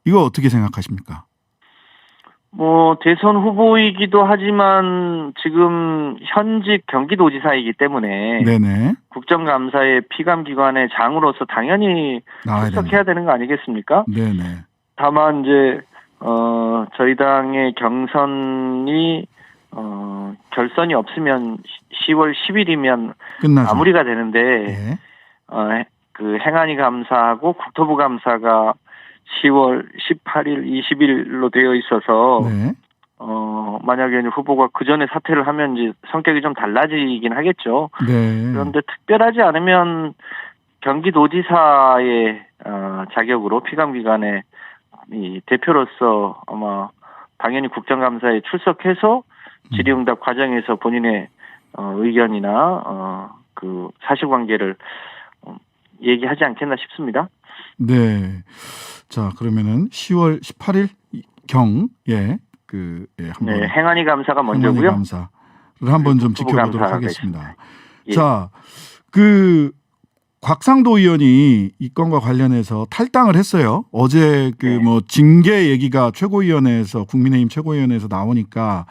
이거 어떻게 생각하십니까? 대선 후보이기도 하지만 지금 현직 경기도지사이기 때문에 네네. 국정감사의 피감기관의 장으로서 당연히 출석해야 되는 거 아니겠습니까? 네네. 다만 이제 저희 당의 경선이 결선이 없으면 10월 10일이면 끝나죠. 마무리가 되는데 네. 그 행안위 감사하고 국토부 감사가 10월 18일, 20일로 되어 있어서 네. 만약에 후보가 그 전에 사퇴를 하면 이제 성격이 좀 달라지긴 하겠죠. 네. 그런데 특별하지 않으면 경기도지사의 자격으로 피감기관의 이 대표로서 아마 당연히 국정감사에 출석해서 질의응답 과정에서 본인의 의견이나 그 사실관계를 얘기하지 않겠나 싶습니다. 네. 자, 그러면은 10월 18일 한번 네, 행안위 감사가 먼저고요. 행안위 감사를 한번 좀 지켜보도록 감사가 하겠습니다. 예. 자, 곽상도 의원이 이 건과 관련해서 탈당을 했어요. 어제 징계 얘기가 최고위원회에서 국민의힘 최고위원회에서 나오니까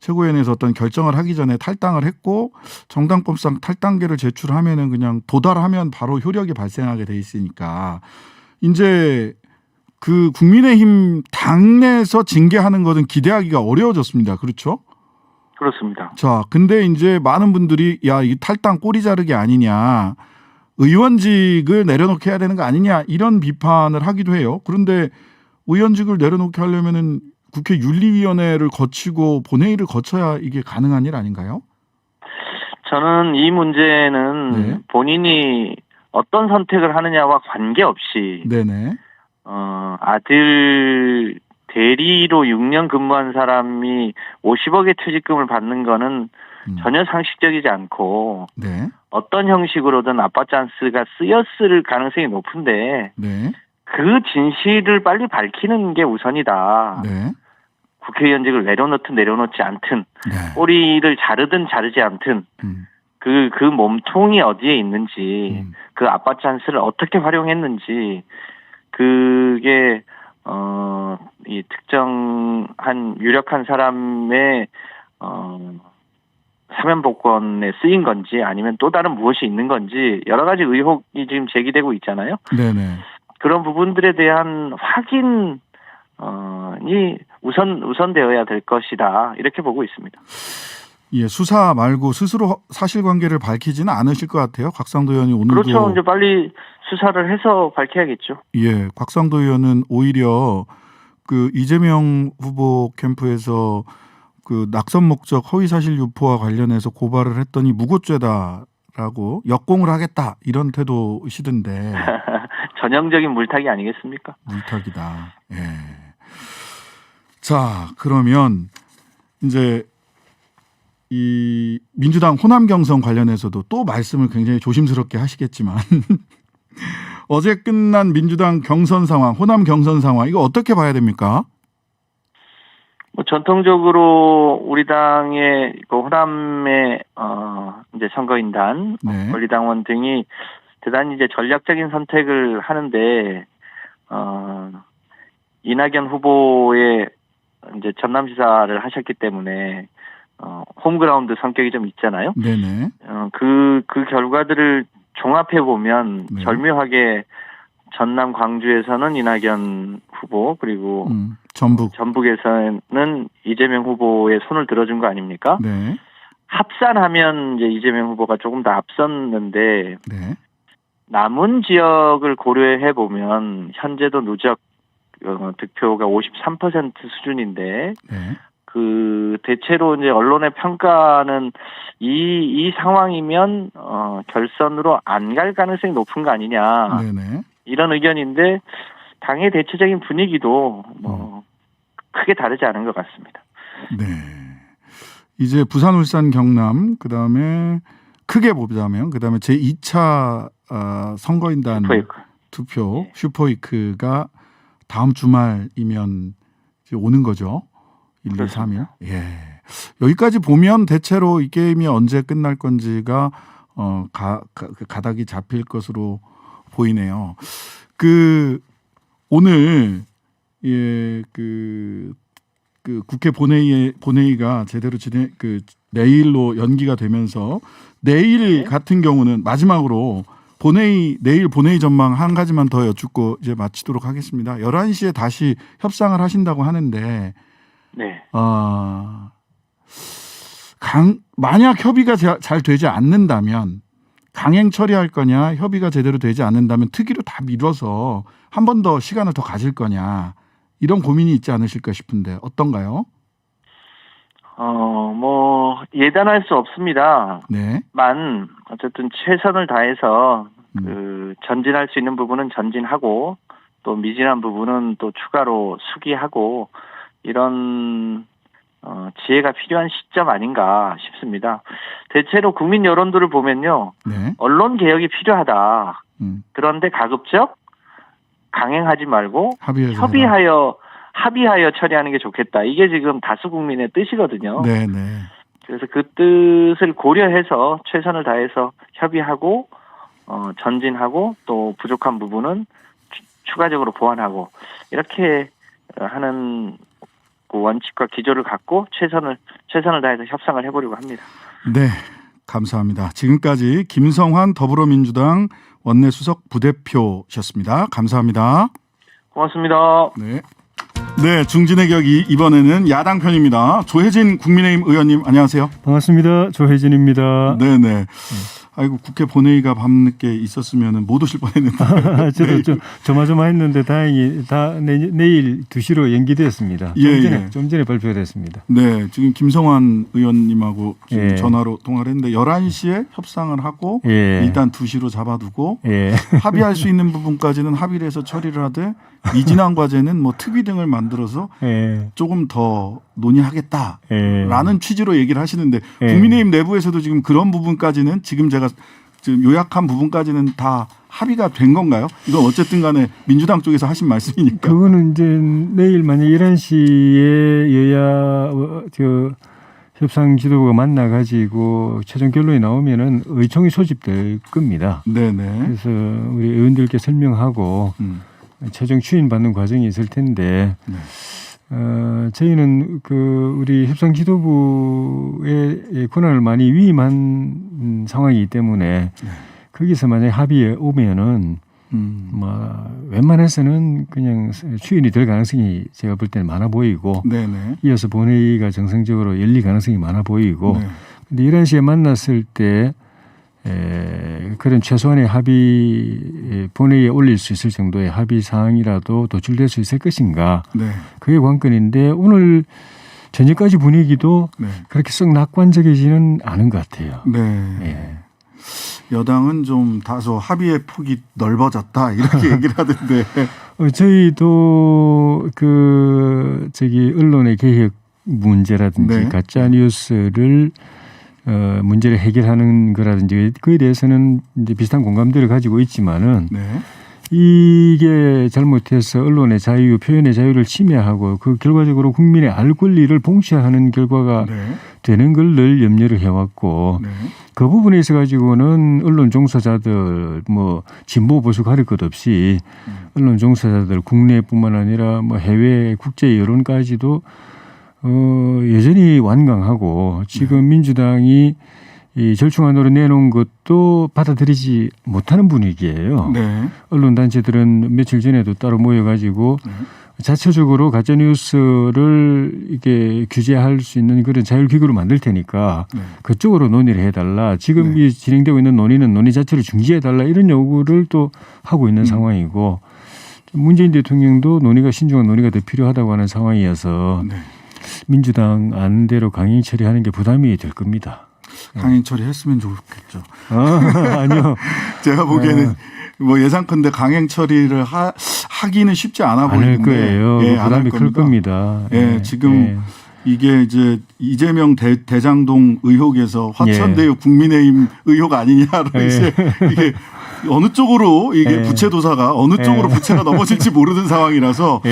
최고위원회에서 어떤 결정을 하기 전에 탈당을 했고 정당법상 탈당계를 제출하면은 그냥 도달하면 바로 효력이 발생하게 돼 있으니까 이제 그 국민의힘 당내에서 징계하는 것은 기대하기가 어려워졌습니다. 그렇죠? 그렇습니다. 자, 근데 이제 많은 분들이 이 탈당 꼬리 자르기 아니냐. 의원직을 내려놓게 해야 되는 거 아니냐 이런 비판을 하기도 해요. 그런데 의원직을 내려놓게 하려면은 국회 윤리위원회를 거치고 본회의를 거쳐야 이게 가능한 일 아닌가요? 저는 이 문제는 본인이 어떤 선택을 하느냐와 관계없이 네네. 아들 대리로 6년 근무한 사람이 50억의 퇴직금을 받는 거는 전혀 상식적이지 않고 네. 어떤 형식으로든 아빠 찬스가 쓰였을 가능성이 높은데 네. 그 진실을 빨리 밝히는 게 우선이다. 네. 국회의원직을 내려놓지 않든 네. 꼬리를 자르든 자르지 않든 그 몸통이 어디에 있는지 그 아빠 찬스를 어떻게 활용했는지 그게 이 특정한 유력한 사람의 사면 복권에 쓰인 건지 아니면 또 다른 무엇이 있는 건지 여러 가지 의혹이 지금 제기되고 있잖아요. 네네. 그런 부분들에 대한 확인이 우선되어야 될 것이다 이렇게 보고 있습니다. 예, 수사 말고 스스로 사실관계를 밝히지는 않으실 것 같아요. 곽상도 의원이 오늘도. 그렇죠. 이제 빨리 수사를 해서 밝혀야겠죠. 예, 곽상도 의원은 오히려 그 이재명 후보 캠프에서 그 낙선 목적 허위사실 유포와 관련해서 고발을 했더니 무고죄다라고 역공을 하겠다 이런 태도시던데. 전형적인 물타기 아니겠습니까? 물타기다. 예. 자, 그러면 이제 이 민주당 호남 경선 관련해서도 또 말씀을 굉장히 조심스럽게 하시겠지만 어제 끝난 민주당 경선 상황, 호남 경선 상황 이거 어떻게 봐야 됩니까? 뭐 전통적으로 우리 당의 그 호남의 이제 선거인단, 네. 권리당원 등이 대단히 이제 전략적인 선택을 하는데 이낙연 후보의 이제 전남지사를 하셨기 때문에 홈그라운드 성격이 좀 있잖아요. 네네. 그 결과들을 종합해 보면 네. 절묘하게 전남 광주에서는 이낙연 후보 그리고 전북에서는 이재명 후보의 손을 들어준 거 아닙니까? 네. 합산하면 이제 이재명 후보가 조금 더 앞섰는데 네. 남은 지역을 고려해 보면 현재도 누적 득표가 53% 수준인데 네. 그 대체로 이제 언론의 평가는 이 상황이면 결선으로 안 갈 가능성이 높은 거 아니냐 네네. 이런 의견인데 당의 대체적인 분위기도 뭐 크게 다르지 않은 것 같습니다. 네. 이제 부산, 울산, 경남 그다음에 크게 보자면 그다음에 제2차 선거인단 슈퍼위크. 투표 슈퍼위크가 다음 주말이면 이제 오는 거죠. 1, 2, 3일. 예. 여기까지 보면 대체로 이 게임이 언제 끝날 건지가 가닥이 잡힐 것으로 보이네요. 그 오늘 그 국회 본회의가 제대로 내일로 연기가 되면서 내일 같은 경우는 마지막으로 내일 본회의 전망 한 가지만 더 여쭙고 이제 마치도록 하겠습니다. 11시에 다시 협상을 하신다고 하는데 네. 만약 협의가 잘 되지 않는다면 강행 처리할 거냐, 협의가 제대로 되지 않는다면 특위로 다 미뤄서 한 번 더 시간을 더 가질 거냐, 이런 고민이 있지 않으실까 싶은데 어떤가요? 뭐 예단할 수 없습니다. 네. 만 어쨌든 최선을 다해서 그 전진할 수 있는 부분은 전진하고 또 미진한 부분은 또 추가로 수기하고 이런 지혜가 필요한 시점 아닌가 싶습니다. 대체로 국민 여론들을 보면요. 네. 언론 개혁이 필요하다. 그런데 가급적 강행하지 말고 합의하여 처리하는 게 좋겠다. 이게 지금 다수 국민의 뜻이거든요. 네, 네. 그래서 그 뜻을 고려해서 최선을 다해서 협의하고 전진하고 또 부족한 부분은 추가적으로 보완하고 이렇게 하는 그 원칙과 기조를 갖고 최선을 다해서 협상을 해보려고 합니다. 네, 감사합니다. 지금까지 김성환 더불어민주당 원내수석 부대표셨습니다. 감사합니다. 고맙습니다. 네. 네, 중진의 격이 이번에는 야당 편입니다. 조혜진 국민의힘 의원님 안녕하세요. 반갑습니다. 조혜진입니다. 네네. 아이고 국회 본회의가 밤늦게 있었으면 못 오실 뻔했는데. 저도 좀 조마조마했는데 다행히 다 내일 2시로 연기됐습니다. 좀 전에 발표됐습니다. 네, 지금 김성환 의원님하고 지금 예. 전화로 통화를 했는데 11시에 협상을 하고 일단 2시로 잡아두고 합의할 수 있는 부분까지는 합의를 해서 처리를 하되 미진한 과제는 뭐 특위 등을 만들어서 조금 더 논의하겠다라는 취지로 얘기를 하시는데 국민의힘 내부에서도 지금 그런 부분까지는 지금 제가 지금 요약한 부분까지는 다 합의가 된 건가요? 이건 어쨌든 간에 민주당 쪽에서 하신 말씀이니까. 그거는 이제 내일 만약 11시에 여야 협상 지도부가 만나가지고 최종 결론이 나오면은 의총이 소집될 겁니다. 네네. 그래서 우리 의원들께 설명하고 최종 추인받는 과정이 있을 텐데 저희는 우리 협상 지도부의 권한을 많이 위임한 상황이기 때문에 거기서 만약 합의에 오면은 웬만해서는 그냥 추인이 될 가능성이 제가 볼 때는 많아 보이고 네네. 이어서 본회의가 정상적으로 열릴 가능성이 많아 보이고 근데 11시에 만났을 때 그런 최소한의 합의 본회의에 올릴 수 있을 정도의 합의 사항이라도 도출될 수 있을 것인가. 그게 관건인데 오늘 저녁까지 분위기도 그렇게 썩 낙관적이지는 않은 것 같아요. 네. 여당은 좀 다소 합의의 폭이 넓어졌다 이렇게 얘기를 하던데. 저희도 언론의 개혁 문제라든지 가짜 뉴스를 문제를 해결하는 거라든지 그에 대해서는 이제 비슷한 공감대를 가지고 있지만은 이게 잘못해서 언론의 자유, 표현의 자유를 침해하고 그 결과적으로 국민의 알 권리를 봉쇄하는 결과가 되는 걸 늘 염려를 해왔고 그 부분에 있어 가지고는 언론 종사자들 뭐 진보 보수 가릴 것 없이 언론 종사자들 국내뿐만 아니라 뭐 해외 국제 여론까지도 여전히 완강하고 지금 민주당이 이 절충안으로 내놓은 것도 받아들이지 못하는 분위기예요. 언론단체들은 며칠 전에도 따로 모여가지고 자체적으로 가짜뉴스를 이게 규제할 수 있는 그런 자율기구를 만들 테니까 그쪽으로 논의를 해달라. 지금 이 진행되고 있는 논의는 논의 자체를 중지해달라 이런 요구를 또 하고 있는 상황이고 문재인 대통령도 논의가 신중한 논의가 더 필요하다고 하는 상황이어서 민주당 안대로 강행 처리하는 게 부담이 될 겁니다. 강행 처리했으면 좋겠죠. 아니요. 제가 보기에는 뭐 예상컨대 강행 처리를 하기는 쉽지 않아 보이는데. 안 할 거예요. 부담이 클 겁니다. 지금 이게 이제 이재명 대장동 의혹에서 화천대유 국민의힘 의혹 아니냐로 이제 이게 어느 쪽으로 이게 부채도사가 어느 쪽으로 부채가 넘어질지 모르는 상황이라서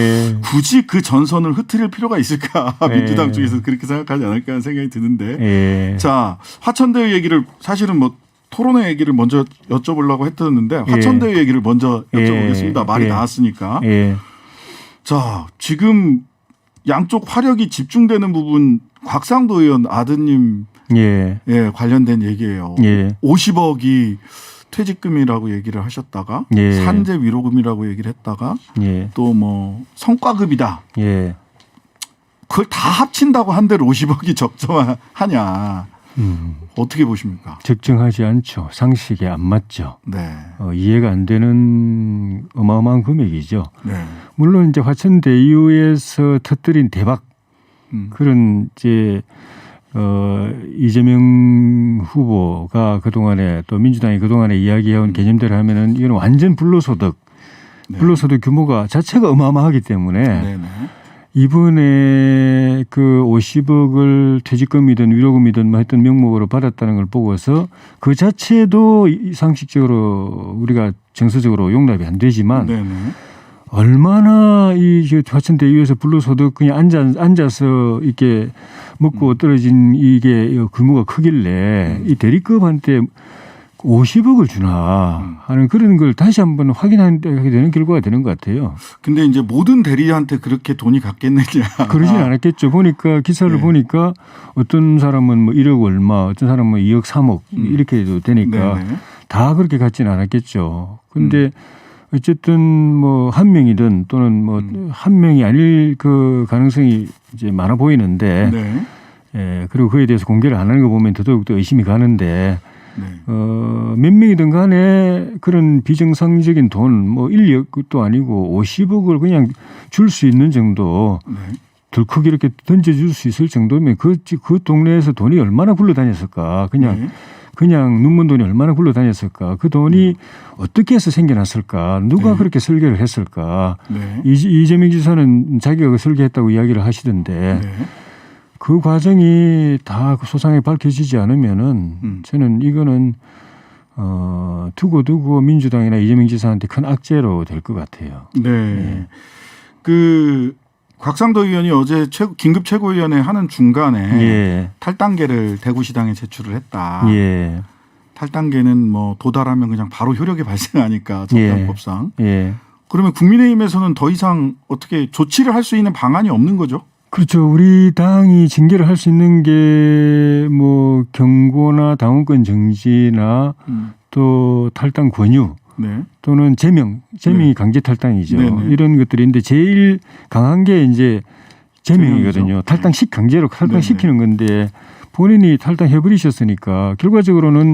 굳이 그 전선을 흐트릴 필요가 있을까 민주당 쪽에서 그렇게 생각하지 않을까 하는 생각이 드는데 자 화천대유 얘기를 사실은 뭐 토론회 얘기를 먼저 여쭤보려고 했었는데 화천대유 얘기를 먼저 여쭤보겠습니다. 말이 나왔으니까. 자 지금 양쪽 화력이 집중되는 부분 곽상도 의원 아드님 관련된 얘기예요. 50억이 퇴직금이라고 얘기를 하셨다가 산재 위로금이라고 얘기를 했다가 또 뭐 성과급이다. 그걸 다 합친다고 한들 50억이 적정하냐. 어떻게 보십니까? 적정하지 않죠. 상식에 안 맞죠. 이해가 안 되는 어마어마한 금액이죠. 물론 이제 화천대유에서 터뜨린 대박 그런 이제 이재명 후보가 그동안에 또 민주당이 그동안에 이야기해온 개념대로 하면은 이건 완전 불로소득 규모가 자체가 어마어마하기 때문에 이번에 그 50억을 퇴직금이든 위로금이든 뭐 했던 명목으로 받았다는 걸 보고서 그 자체도 상식적으로 우리가 정서적으로 용납이 안 되지만 얼마나 이 화천대유에서 불로소득 그냥 앉아서 이렇게 먹고 떨어진 이게 규모가 크길래 이 대리급한테 50억을 주나 하는 그런 걸 다시 한번 확인하게 되는 결과가 되는 것 같아요. 근데 이제 모든 대리한테 그렇게 돈이 갔겠느냐. 그러진 않았겠죠. 보니까 기사를 보니까 어떤 사람은 뭐 1억 얼마, 어떤 사람은 뭐 2억 3억 이렇게 해도 되니까 다 그렇게 갔지는 않았겠죠. 근데 어쨌든 뭐 한 명이든 또는 뭐 한 명이 아닐 그 가능성이 이제 많아 보이는데 그리고 그에 대해서 공개를 안 하는 거 보면 더더욱더 의심이 가는데 몇 명이든 간에 그런 비정상적인 돈, 뭐 1억도 아니고 50억을 그냥 줄 수 있는 정도 덜컥 이렇게 던져줄 수 있을 정도면 그 동네에서 돈이 얼마나 굴러다녔을까. 그냥 눈먼 돈이 얼마나 굴러다녔을까. 그 돈이 어떻게 해서 생겨났을까. 누가 그렇게 설계를 했을까. 이재명 지사는 자기가 그 설계했다고 이야기를 하시던데 그 과정이 다 소상하게 밝혀지지 않으면은 저는 이거는 두고 민주당이나 이재명 지사한테 큰 악재로 될 것 같아요. 그 곽상도 의원이 어제 긴급 최고위원회 하는 중간에 탈당계를 대구시당에 제출을 했다. 탈당계는 뭐 도달하면 그냥 바로 효력이 발생하니까 정당법상 그러면 국민의힘에서는 더 이상 어떻게 조치를 할 수 있는 방안이 없는 거죠? 그렇죠. 우리 당이 징계를 할 수 있는 게 뭐 경고나 당원권 정지나 또 탈당 권유 네. 또는 제명이 네. 강제 탈당이죠. 네네. 이런 것들인데 제일 강한 게 이제 제명이거든요. 강제로 탈당시키는 건데 본인이 탈당해버리셨으니까 결과적으로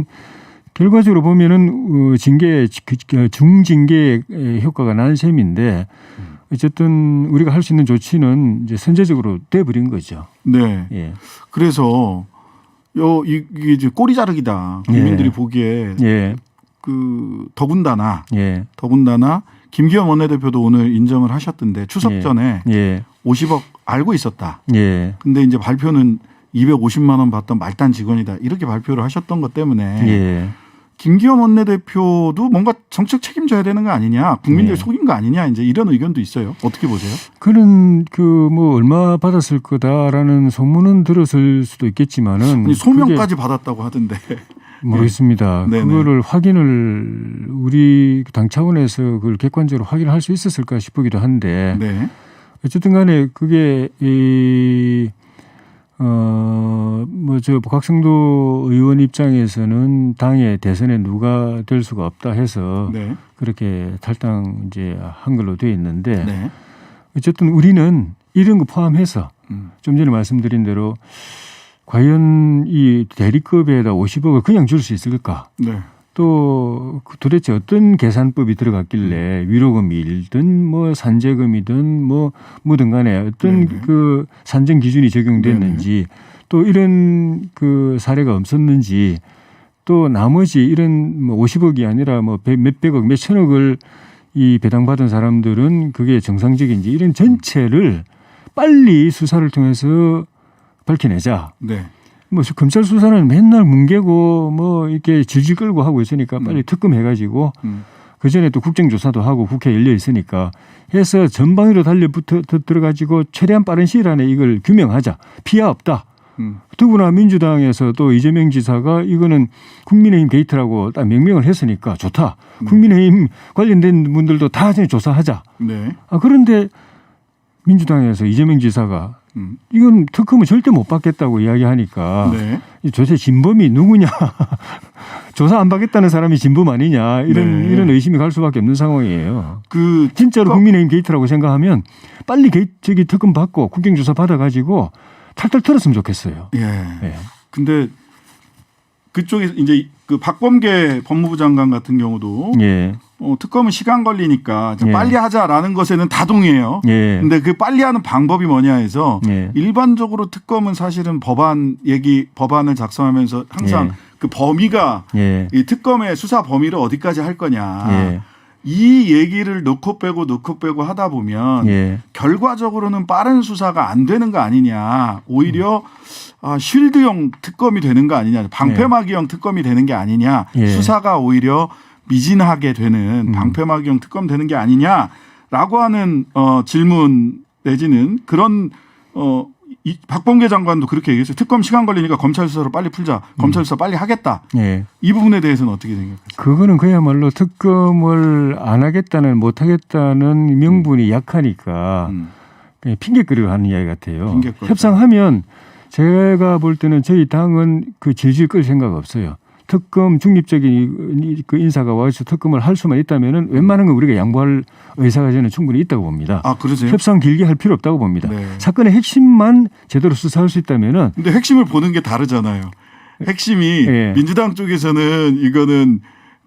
보면은 징계 중징계 효과가 난 셈인데 어쨌든 우리가 할 수 있는 조치는 이제 선제적으로 돼버린 거죠. 네. 예. 그래서 이게 이제 꼬리 자르기다. 국민들이 예. 보기에 예. 더군다나 예. 김기현 원내대표도 오늘 인정을 하셨던데 추석 예. 전에 예. 50억 알고 있었다. 예. 근데 이제 발표는 250만 원 받던 말단 직원이다. 이렇게 발표를 하셨던 것 때문에 예. 김기현 원내대표도 뭔가 정책 책임져야 되는 거 아니냐, 국민들 예. 속인 거 아니냐, 이제 이런 의견도 있어요. 어떻게 보세요? 그는 뭐 얼마 받았을 거다라는 소문은 들었을 수도 있겠지만은 아니, 소명까지 받았다고 하던데. 모르겠습니다. 네. 그거를 확인을 우리 당 차원에서 그걸 객관적으로 확인할 수 있었을까 싶기도 한데 네. 어쨌든 간에 그게 박성도 의원 입장에서는 당의 대선에 누가 될 수가 없다 해서 네. 그렇게 탈당 이제 한 걸로 되어 있는데 네. 어쨌든 우리는 이런 거 포함해서 좀 전에 말씀드린 대로 과연 이 대리급에다 50억을 그냥 줄 수 있을까? 네. 또 도대체 어떤 계산법이 들어갔길래 위로금이든 뭐 산재금이든 뭐든 간에 어떤 네네. 그 산정 기준이 적용됐는지 또 이런 그 사례가 없었는지 또 나머지 이런 뭐 50억이 아니라 뭐 몇백억 몇천억을 이 배당받은 사람들은 그게 정상적인지 이런 전체를 빨리 수사를 통해서 밝혀내자. 네. 뭐 검찰 수사는 맨날 뭉개고 뭐 이렇게 질질 끌고 하고 있으니까 빨리 특검해가지고 그 전에 또 국정조사도 하고 국회 열려 있으니까 해서 전방위로 달려붙어 들어가지고 최대한 빠른 시일 안에 이걸 규명하자. 피해 없다. 더구나 민주당에서 또 이재명 지사가 이거는 국민의힘 게이트라고 딱 명명을 했으니까 좋다. 국민의힘 관련된 분들도 다 조사하자. 네. 그런데 민주당에서 이재명 지사가 이건 특검을 절대 못 받겠다고 이야기하니까 네. 도대체 진범이 누구냐. 조사 안 받겠다는 사람이 진범 아니냐. 이런 의심이 갈 수밖에 없는 상황이에요. 진짜로 국민의힘 게이트라고 생각하면 빨리 특검 받고 국정조사 받아가지고 탈탈 털었으면 좋겠어요. 예. 예. 근데 그쪽에 이제 그 박범계 법무부 장관 같은 경우도 예. 특검은 시간 걸리니까 예. 빨리 하자라는 것에는 다 동의해요. 예. 근데 그 빨리 하는 방법이 뭐냐 해서 예. 일반적으로 특검은 사실은 법안을 작성하면서 항상 예. 그 범위가 예. 이 특검의 수사 범위를 어디까지 할 거냐. 예. 이 얘기를 넣고 빼고 하다 보면 예. 결과적으로는 빠른 수사가 안 되는 거 아니냐. 오히려 쉴드형 특검이 되는 거 아니냐. 방패막이형 특검이 되는 게 아니냐. 예. 수사가 오히려 미진하게 되는 방패막이형 특검 되는 게 아니냐라고 하는 질문 내지는 그런 박범계 장관도 그렇게 얘기했어요. 특검 시간 걸리니까 검찰 수사로 빨리 풀자. 검찰 수사 빨리 하겠다. 예. 이 부분에 대해서는 어떻게 생각하세요? 그거는 그야말로 특검을 안 하겠다는 못 하겠다는 명분이 약하니까 그냥 핑계거리로 하는 이야기 같아요. 핑계거리. 협상하면 제가 볼 때는 저희 당은 그 질질 끌 생각 없어요. 특검 중립적인 그 인사가 와서 특검을 할 수만 있다면은 웬만한 건 우리가 양보할 의사가 저는 충분히 있다고 봅니다. 그러세요? 협상 길게 할 필요 없다고 봅니다. 네. 사건의 핵심만 제대로 수사할 수 있다면은. 근데 핵심을 보는 게 다르잖아요. 핵심이 예. 민주당 쪽에서는 이거는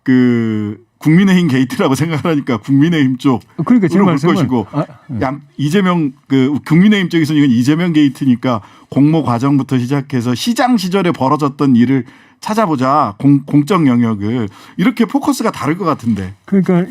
그 국민의힘 게이트라고 생각하니까 국민의힘 쪽. 그러니까 제 말씀은 것이고 이재명 국민의힘 쪽에서는 이건 이재명 게이트니까 공모 과정부터 시작해서 시장 시절에 벌어졌던 일을 찾아보자. 공적 영역을 이렇게 포커스가 다를 것 같은데. 그러니까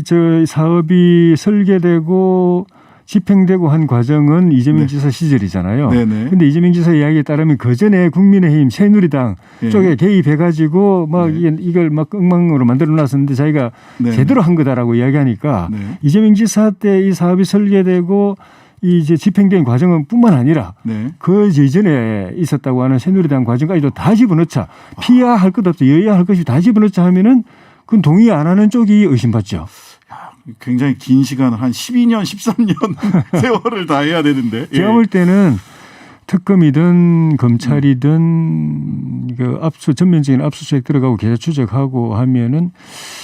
저 사업이 설계되고 집행되고 한 과정은 이재명 지사 시절이잖아요. 그런데 이재명 지사 이야기에 따르면 그 전에 국민의힘 새누리당 쪽에 개입해가지고 막 이걸 막 엉망으로 만들어놨었는데 자기가 제대로 한 거다라고 이야기하니까 이재명 지사 때 이 사업이 설계되고 이제 집행된 과정은 뿐만 아니라 그 이전에 있었다고 하는 새누리당 과정까지도 다 집어넣자. 피해야 할 것 없어. 여야 할 것이 다 집어넣자 하면은 그건 동의 안 하는 쪽이 의심받죠. 굉장히 긴 시간을 한 12년, 13년 세월을 다 해야 되는데. 제가 볼 때는 특검이든 검찰이든 전면적인 압수수색 들어가고 계좌 추적하고 하면은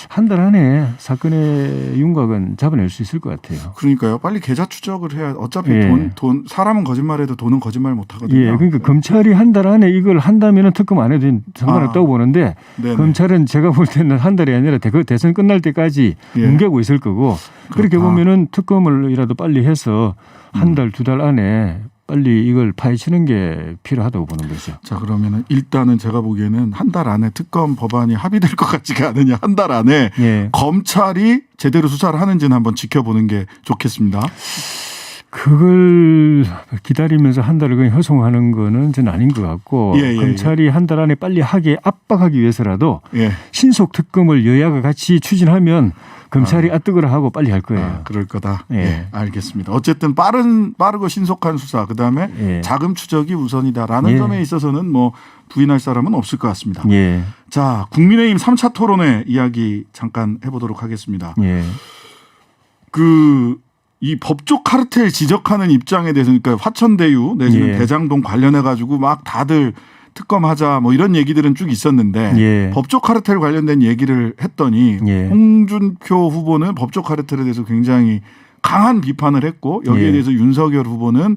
한 달 안에 사건의 윤곽은 잡아낼 수 있을 것 같아요. 그러니까요. 빨리 계좌 추적을 해야 어차피 돈 사람은 거짓말해도 돈은 거짓말 못 하거든요. 예, 그러니까 검찰이 한 달 안에 이걸 한다면은 특검 안 해도 상관없다고 보는데 네네. 검찰은 제가 볼 때는 한 달이 아니라 대선 끝날 때까지 뭉개고 있을 거고 그렇게 보면은 특검을이라도 빨리 해서 한 달, 두 달 안에 빨리 이걸 파헤치는 게 필요하다고 보는 거죠. 자, 그러면은 일단은 제가 보기에는 한 달 안에 특검 법안이 합의될 것 같지가 않으냐. 한 달 안에 검찰이 제대로 수사를 하는지는 한번 지켜보는 게 좋겠습니다. 그걸 기다리면서 한 달을 그냥 허송하는 거는 저는 아닌 것 같고 검찰이 한 달 안에 빨리 하게 압박하기 위해서라도 신속 특검을 여야가 같이 추진하면 검찰이 뜨거라 하고 빨리 할 거예요. 그럴 거다. 알겠습니다. 어쨌든 빠르고 신속한 수사, 그다음에 자금 추적이 우선이다라는 점에 있어서는 뭐 부인할 사람은 없을 것 같습니다. 자, 국민의힘 3차 토론회 이야기 잠깐 해보도록 하겠습니다. 이 법조 카르텔 지적하는 입장에 대해서 그러니까 화천대유 내지는 대장동 관련해 가지고 막 다들 특검하자 뭐 이런 얘기들은 쭉 있었는데 법조 카르텔 관련된 얘기를 했더니 홍준표 후보는 법조 카르텔에 대해서 굉장히 강한 비판을 했고 여기에 대해서 윤석열 후보는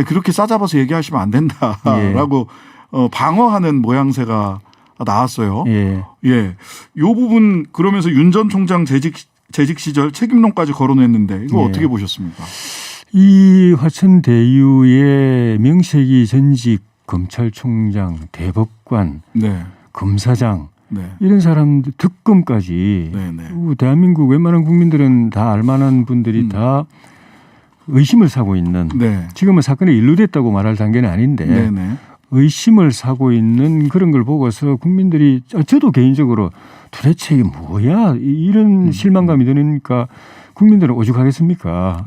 그렇게 싸잡아서 얘기하시면 안 된다라고 방어하는 모양새가 나왔어요. 요 부분 그러면서 윤 전 총장 재직 시절 책임론까지 거론했는데 이거 어떻게 보셨습니까? 이 화천대유의 명색이 전직 검찰총장, 대법관, 검사장 이런 사람들 특검까지 대한민국 웬만한 국민들은 다 알만한 분들이 다 의심을 사고 있는 지금은 사건이 일루됐다고 말할 단계는 아닌데 의심을 사고 있는 그런 걸 보고서 국민들이 저도 개인적으로 도대체 이게 뭐야 이런 실망감이 드니까 국민들은 오죽하겠습니까?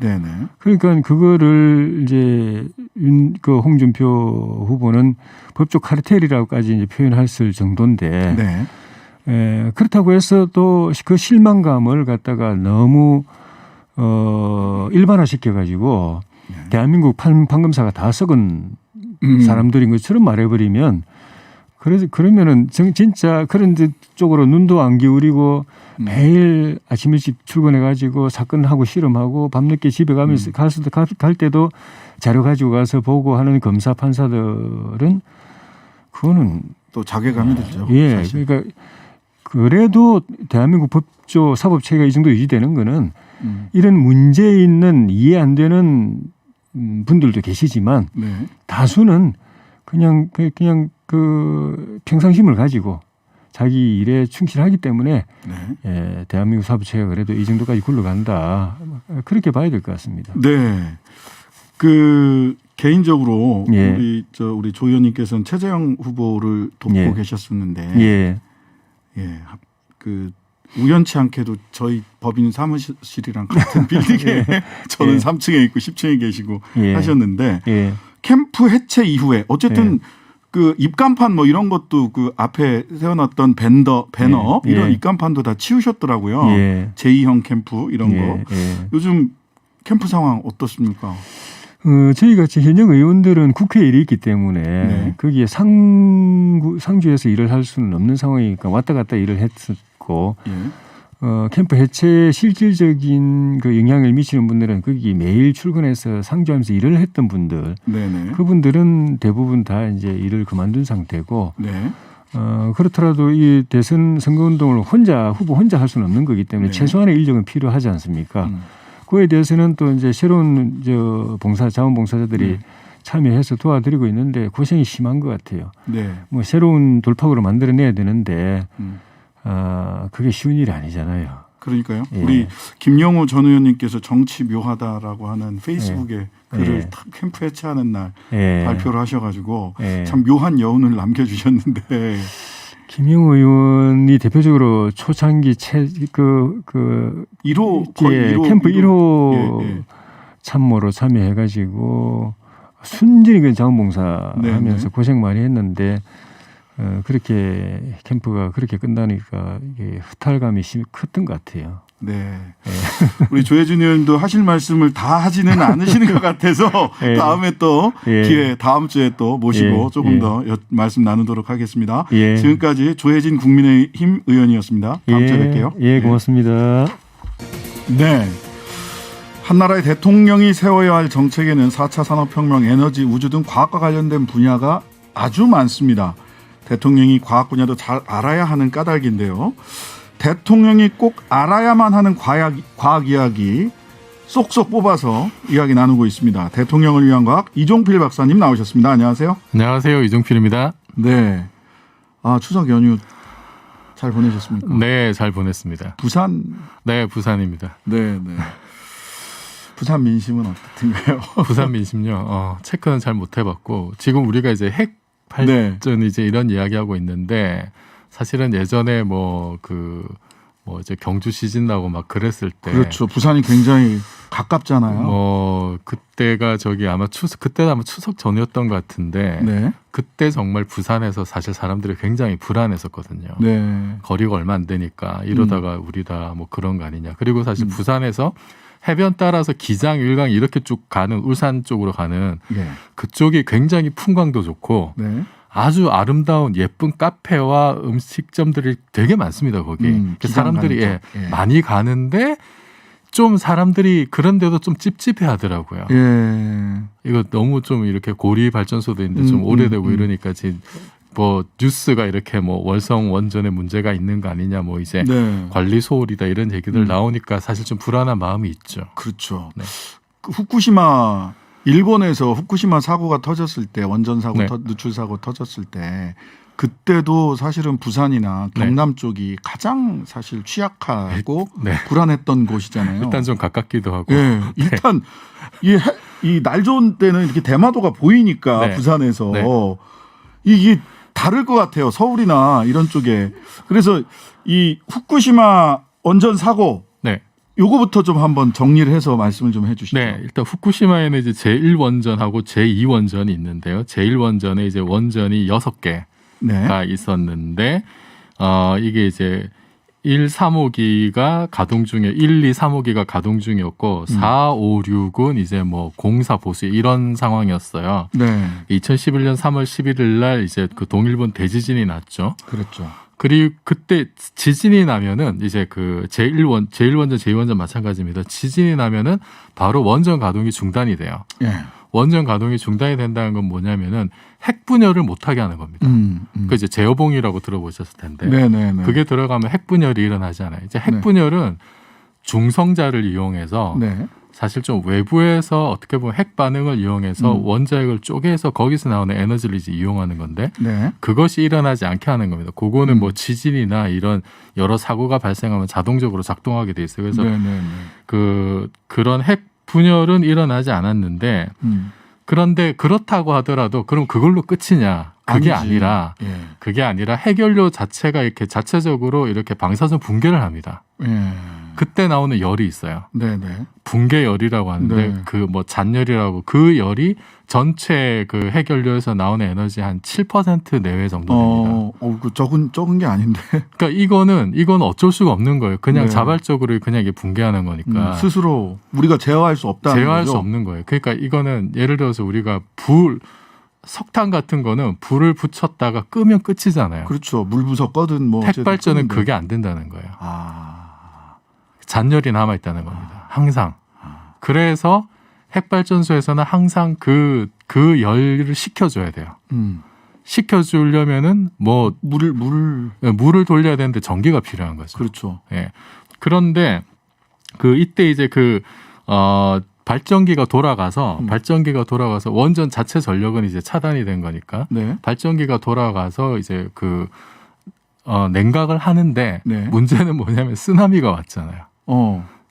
그러니까 그거를 이제 홍준표 후보는 법조 카르텔이라고까지 이제 표현할 정도인데 그렇다고 해서 또 그 실망감을 갖다가 너무 일반화시켜 가지고 대한민국 판검사가 다 썩은 사람들인 것처럼 말해버리면 그러면은 진짜 그런 쪽으로 눈도 안 기울이고 매일 아침 일찍 출근해가지고 사건하고 실험하고 밤늦게 집에 가면서 갈 때도 자료 가지고 가서 보고 하는 검사 판사들은 그거는 또 자괴감이 들죠. 사실. 그러니까 그래도 대한민국 법조 사법 체계가 이 정도 유지되는 거는 이런 문제 있는 이해 안 되는 분들도 계시지만 다수는 그냥 그 평상심을 가지고 자기 일에 충실하기 때문에 대한민국 사법체계가 그래도 이 정도까지 굴러간다. 그렇게 봐야 될 것 같습니다. 개인적으로 우리 조 의원님께서는 최재형 후보를 돕고 계셨었는데 우연치 않게도 저희 법인 사무실이랑 같은 빌딩에 저는 3층에 있고 10층에 계시고 하셨는데 캠프 해체 이후에 어쨌든 그 입간판 뭐 이런 것도 그 앞에 세워놨던 배너 이런 입간판도 다 치우셨더라고요. 제2형 캠프 이런 거. 요즘 캠프 상황 어떻습니까? 저희 같이 현역 의원들은 국회 일이 있기 때문에 거기에 상주에서 일을 할 수는 없는 상황이니까 왔다 갔다 일을 했었고 캠프 해체에 실질적인 그 영향을 미치는 분들은 거기 매일 출근해서 상주하면서 일을 했던 분들, 그분들은 대부분 다 이제 일을 그만둔 상태고, 그렇더라도 이 대선 선거운동을 후보 혼자 할 수는 없는 거기 때문에 최소한의 인력은 필요하지 않습니까? 그에 대해서는 또 이제 새로운 자원봉사자들이 참여해서 도와드리고 있는데 고생이 심한 것 같아요. 뭐 새로운 돌파구를 만들어내야 되는데. 그게 쉬운 일이 아니잖아요. 그러니까요. 우리 김영우 전 의원님께서 정치 묘하다라고 하는 페이스북에 글을 캠프 해체하는 날 발표를 하셔가지고 참 묘한 여운을 남겨주셨는데 김영우 의원이 대표적으로 초창기 캠프 1호 참모로 참여해가지고 순전히 자원봉사 하면서 고생 많이 했는데 그렇게 캠프가 그렇게 끝나니까 이게 허탈감이 컸던 것 같아요. 네. 우리 조혜진 의원도 하실 말씀을 다 하지는 않으시는 것 같아서 다음에 또 기회 다음 주에 또 모시고 조금 더 말씀 나누도록 하겠습니다. 지금까지 조혜진 국민의힘 의원이었습니다. 다음 주에 뵐게요. 예, 고맙습니다. 네. 한나라의 대통령이 세워야 할 정책에는 4차 산업혁명, 에너지, 우주 등 과학과 관련된 분야가 아주 많습니다. 대통령이 과학 분야도 잘 알아야 하는 까닭인데요. 대통령이 꼭 알아야만 하는 과학 이야기 쏙쏙 뽑아서 이야기 나누고 있습니다. 대통령을 위한 과학 이종필 박사님 나오셨습니다. 안녕하세요. 안녕하세요. 이종필입니다. 네. 추석 연휴 잘 보내셨습니까? 네, 잘 보냈습니다. 부산? 네, 부산입니다. 네. 부산 민심은 어떻든가요? 부산 민심요. 체크는 잘 못 해봤고 지금 우리가 이제 핵 발전 이제 이런 이야기하고 있는데 사실은 예전에 이제 경주 시진 나고 막 그랬을 때 그렇죠. 부산이 굉장히 가깝잖아요. 그때가 그때도 아마 추석 전이었던 것 같은데 그때 정말 부산에서 사실 사람들이 굉장히 불안했었거든요. 거리가 얼마 안 되니까 이러다가 우리 다 뭐 그런 거 아니냐. 그리고 사실 부산에서 해변 따라서 기장, 일강 이렇게 쭉 가는 울산 쪽으로 가는 그쪽이 굉장히 풍광도 좋고 아주 아름다운 예쁜 카페와 음식점들이 되게 많습니다. 거기 사람들이 많이 가는데 좀 사람들이 그런데도 좀 찝찝해하더라고요. 이거 너무 좀 이렇게 고리 발전소도 있는데 좀 오래되고 이러니까 지금 뭐 뉴스가 이렇게 뭐 월성 원전에 문제가 있는 거 아니냐 뭐 이제 관리 소홀이다 이런 얘기들 나오니까 사실 좀 불안한 마음이 있죠. 그렇죠. 후쿠시마 일본에서 후쿠시마 사고가 터졌을 때 원전 사고 누출 사고 터졌을 때 그때도 사실은 부산이나 경남 쪽이 가장 사실 취약하고 불안했던 곳이잖아요. 일단 좀 가깝기도 하고. 일단 이 날 좋은 때는 이렇게 대마도가 보이니까 부산에서 이게 다를 것 같아요. 서울이나 이런 쪽에. 그래서 이 후쿠시마 원전 사고 요거부터 좀 한번 정리를 해서 말씀을 좀 해주시죠. 네, 일단 후쿠시마에는 이제 제1원전하고 제2원전이 있는데요. 제1원전에 이제 원전이 6개가 있었는데 이게 이제 1, 3호기가 가동 중에 1, 2, 3호기가 가동 중이었고 4, 5, 6은 이제 뭐 공사 보수 이런 상황이었어요. 2011년 3월 11일 날 이제 그 동일본 대지진이 났죠. 그렇죠. 그리고 그때 지진이 나면은 이제 그 제1원전, 제2원전 마찬가지입니다. 지진이 나면은 바로 원전 가동이 중단이 돼요. 원전 가동이 중단이 된다는 건 뭐냐면은 핵 분열을 못하게 하는 겁니다. 그 이제 제어봉이라고 들어보셨을 텐데 그게 들어가면 핵 분열이 일어나잖아요. 이제 핵 분열은 중성자를 이용해서 사실 좀 외부에서 어떻게 보면 핵 반응을 이용해서 원자핵을 쪼개서 거기서 나오는 에너지를 이제 이용하는 건데 그것이 일어나지 않게 하는 겁니다. 그거는 뭐 지진이나 이런 여러 사고가 발생하면 자동적으로 작동하게 돼 있어요. 그래서 그런 핵 분열은 일어나지 않았는데 그런데 그렇다고 하더라도 그럼 그걸로 끝이냐? 그게 아니라 핵연료 자체가 이렇게 자체적으로 이렇게 방사선 붕괴를 합니다. 그때 나오는 열이 있어요. 붕괴열이라고 하는데 그 뭐 잔열이라고 그 열이 전체 그 핵연료에서 나오는 에너지 한 7% 내외 정도 됩니다. 그 적은 게 아닌데. 그러니까 이건 어쩔 수가 없는 거예요. 그냥 자발적으로 그냥 이게 붕괴하는 거니까. 스스로 우리가 제어할 수 없다는 거죠. 제어할 수 없는 거예요. 그러니까 이거는 예를 들어서 우리가 석탄 같은 거는 불을 붙였다가 끄면 끝이잖아요. 그렇죠. 물 부서 뭐 핵발전은 그게 안 된다는 거예요. 잔열이 남아 있다는 겁니다. 항상. 그래서 핵발전소에서는 항상 그 열을 식혀줘야 돼요. 식혀주려면은 뭐 물을 돌려야 되는데 전기가 필요한 거죠. 그렇죠. 그런데 이때 이제 발전기가 돌아가서 원전 자체 전력은 이제 차단이 된 거니까 발전기가 돌아가서 이제 냉각을 하는데 문제는 뭐냐면 쓰나미가 왔잖아요.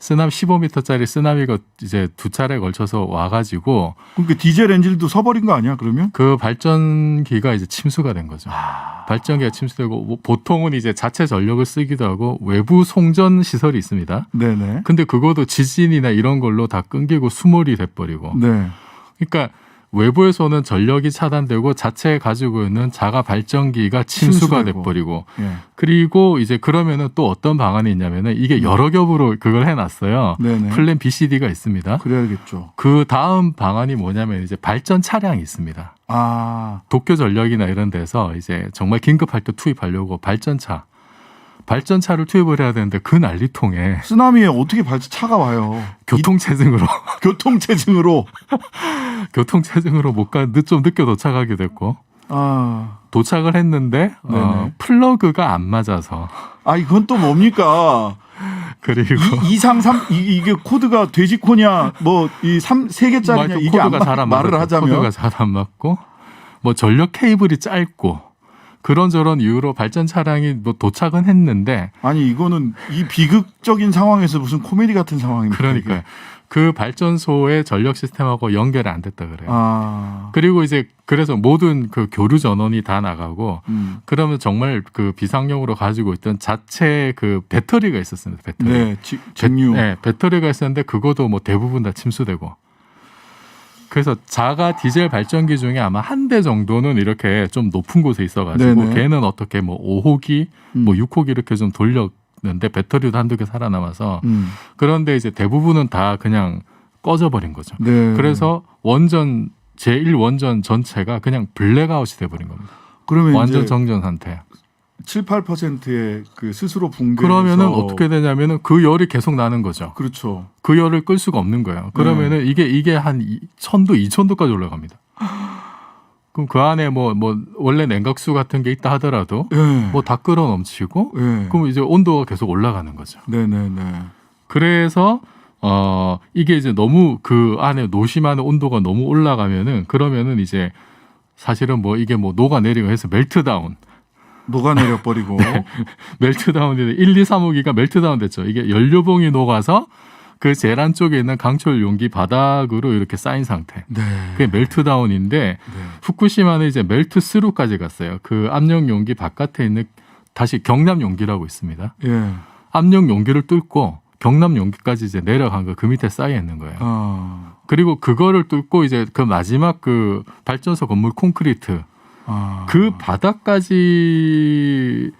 쓰나미 15m짜리 쓰나미가 이제 두 차례 걸쳐서 와가지고 그러니까 디젤 엔진도 서버린 거 아니야? 그러면 그 발전기가 이제 침수가 된 거죠. 발전기가 침수되고 보통은 이제 자체 전력을 쓰기도 하고 외부 송전 시설이 있습니다. 근데 그것도 지진이나 이런 걸로 다 끊기고 수몰이 돼버리고. 그러니까 외부에서는 전력이 차단되고 자체에 가지고 있는 자가 발전기가 침수가 돼버리고 예. 그리고 이제 그러면은 또 어떤 방안이 있냐면은 이게 여러 겹으로 그걸 해놨어요. 네네. 플랜 B, C, D가 있습니다. 그래야겠죠. 그 다음 방안이 뭐냐면 이제 발전 차량이 있습니다. 아, 도쿄 전력이나 이런 데서 이제 정말 긴급할 때 투입하려고 발전차를 투입을 해야 되는데 그 난리통에 쓰나미에 어떻게 차가 와요? 교통체증으로 교통체증으로 좀 늦게 도착하게 됐고 도착을 했는데 플러그가 안 맞아서 이건 또 뭡니까? 그리고 233 이게 코드가 돼지코냐 뭐 이 3개짜리냐 이게 코드가 잘 안 말을 하자면 코드가 잘 안 맞고 뭐 전력 케이블이 짧고 그런저런 이유로 발전 차량이 뭐 도착은 했는데 아니 이거는 이 비극적인 상황에서 무슨 코미디 같은 상황입니다. 그러니까요. 그 발전소의 전력 시스템하고 연결이 안 됐다 그래요. 그리고 이제 그래서 모든 그 교류 전원이 다 나가고 그러면 정말 그 비상용으로 가지고 있던 자체 그 배터리가 있었습니다. 배터리. 네, 직류. 네, 배터리가 있었는데 그것도 뭐 대부분 다 침수되고. 그래서 자가 디젤 발전기 중에 아마 한 대 정도는 이렇게 좀 높은 곳에 있어가지고 네네. 걔는 어떻게 뭐 5호기, 뭐 6호기 이렇게 좀 돌렸는데 배터리도 한두 개 살아남아서 그런데 이제 대부분은 다 그냥 꺼져버린 거죠. 네. 그래서 원전 제1원전 전체가 그냥 블랙아웃이 돼버린 겁니다. 그러면 완전 이제 정전 상태. 7~8%의 그 스스로 붕괴해서 그러면은 어떻게 되냐면은 그 열이 계속 나는 거죠. 그렇죠. 그 열을 끌 수가 없는 거예요. 그러면은 이게 한 1000도, 2000도까지 올라갑니다. 그럼 그 안에 뭐 원래 냉각수 같은 게 있다 하더라도 뭐 다 끌어 넘치고 그럼 이제 온도가 계속 올라가는 거죠. 네네네. 그래서 이게 이제 너무 그 안에 노심안의 온도가 너무 올라가면은 그러면은 이제 사실은 뭐 이게 뭐 녹아내리고 해서 멜트다운. 녹아내려 버리고 네. 멜트다운이 1, 2, 3호기가 멜트다운 됐죠. 이게 연료봉이 녹아서 그 제란 쪽에 있는 강철 용기 바닥으로 이렇게 쌓인 상태. 네. 그게 멜트다운인데 후쿠시마는 이제 멜트스루까지 갔어요. 그 압력 용기 바깥에 있는 다시 경납 용기라고 있습니다. 예. 압력 용기를 뚫고 경납 용기까지 이제 내려간 거 그 밑에 쌓여 있는 거예요. 그리고 그거를 뚫고 이제 그 마지막 그 발전소 건물 콘크리트 그 바닥까지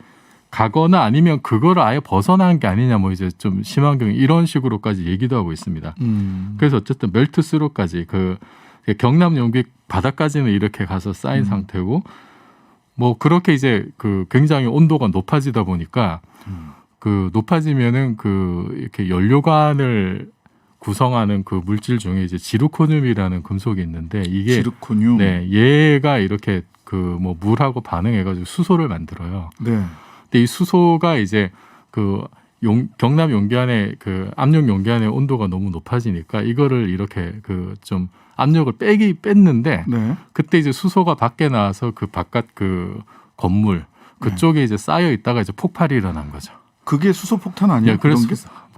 가거나 아니면 그거를 아예 벗어난 게 아니냐 뭐 이제 좀 심한 경우 이런 식으로까지 얘기도 하고 있습니다. 그래서 어쨌든 멜트스루까지 그 경남 용기 바닥까지는 이렇게 가서 쌓인 상태고 뭐 그렇게 이제 그 굉장히 온도가 높아지다 보니까 그 높아지면은 그 이렇게 연료관을 구성하는 그 물질 중에 이제 지르코늄이라는 금속이 있는데 이게 지르코늄. 네, 얘가 이렇게 그 뭐 물하고 반응해가지고 수소를 만들어요. 네. 근데 이 수소가 이제 그 경납 용기 안에 그 압력 용기 안에 온도가 너무 높아지니까 이거를 이렇게 그 좀 압력을 뺐는데 그때 이제 수소가 밖에 나와서 그 바깥 그 건물 그쪽에 이제 쌓여 있다가 이제 폭발이 일어난 거죠. 그게 수소 폭탄 아니에요? 네, 그래서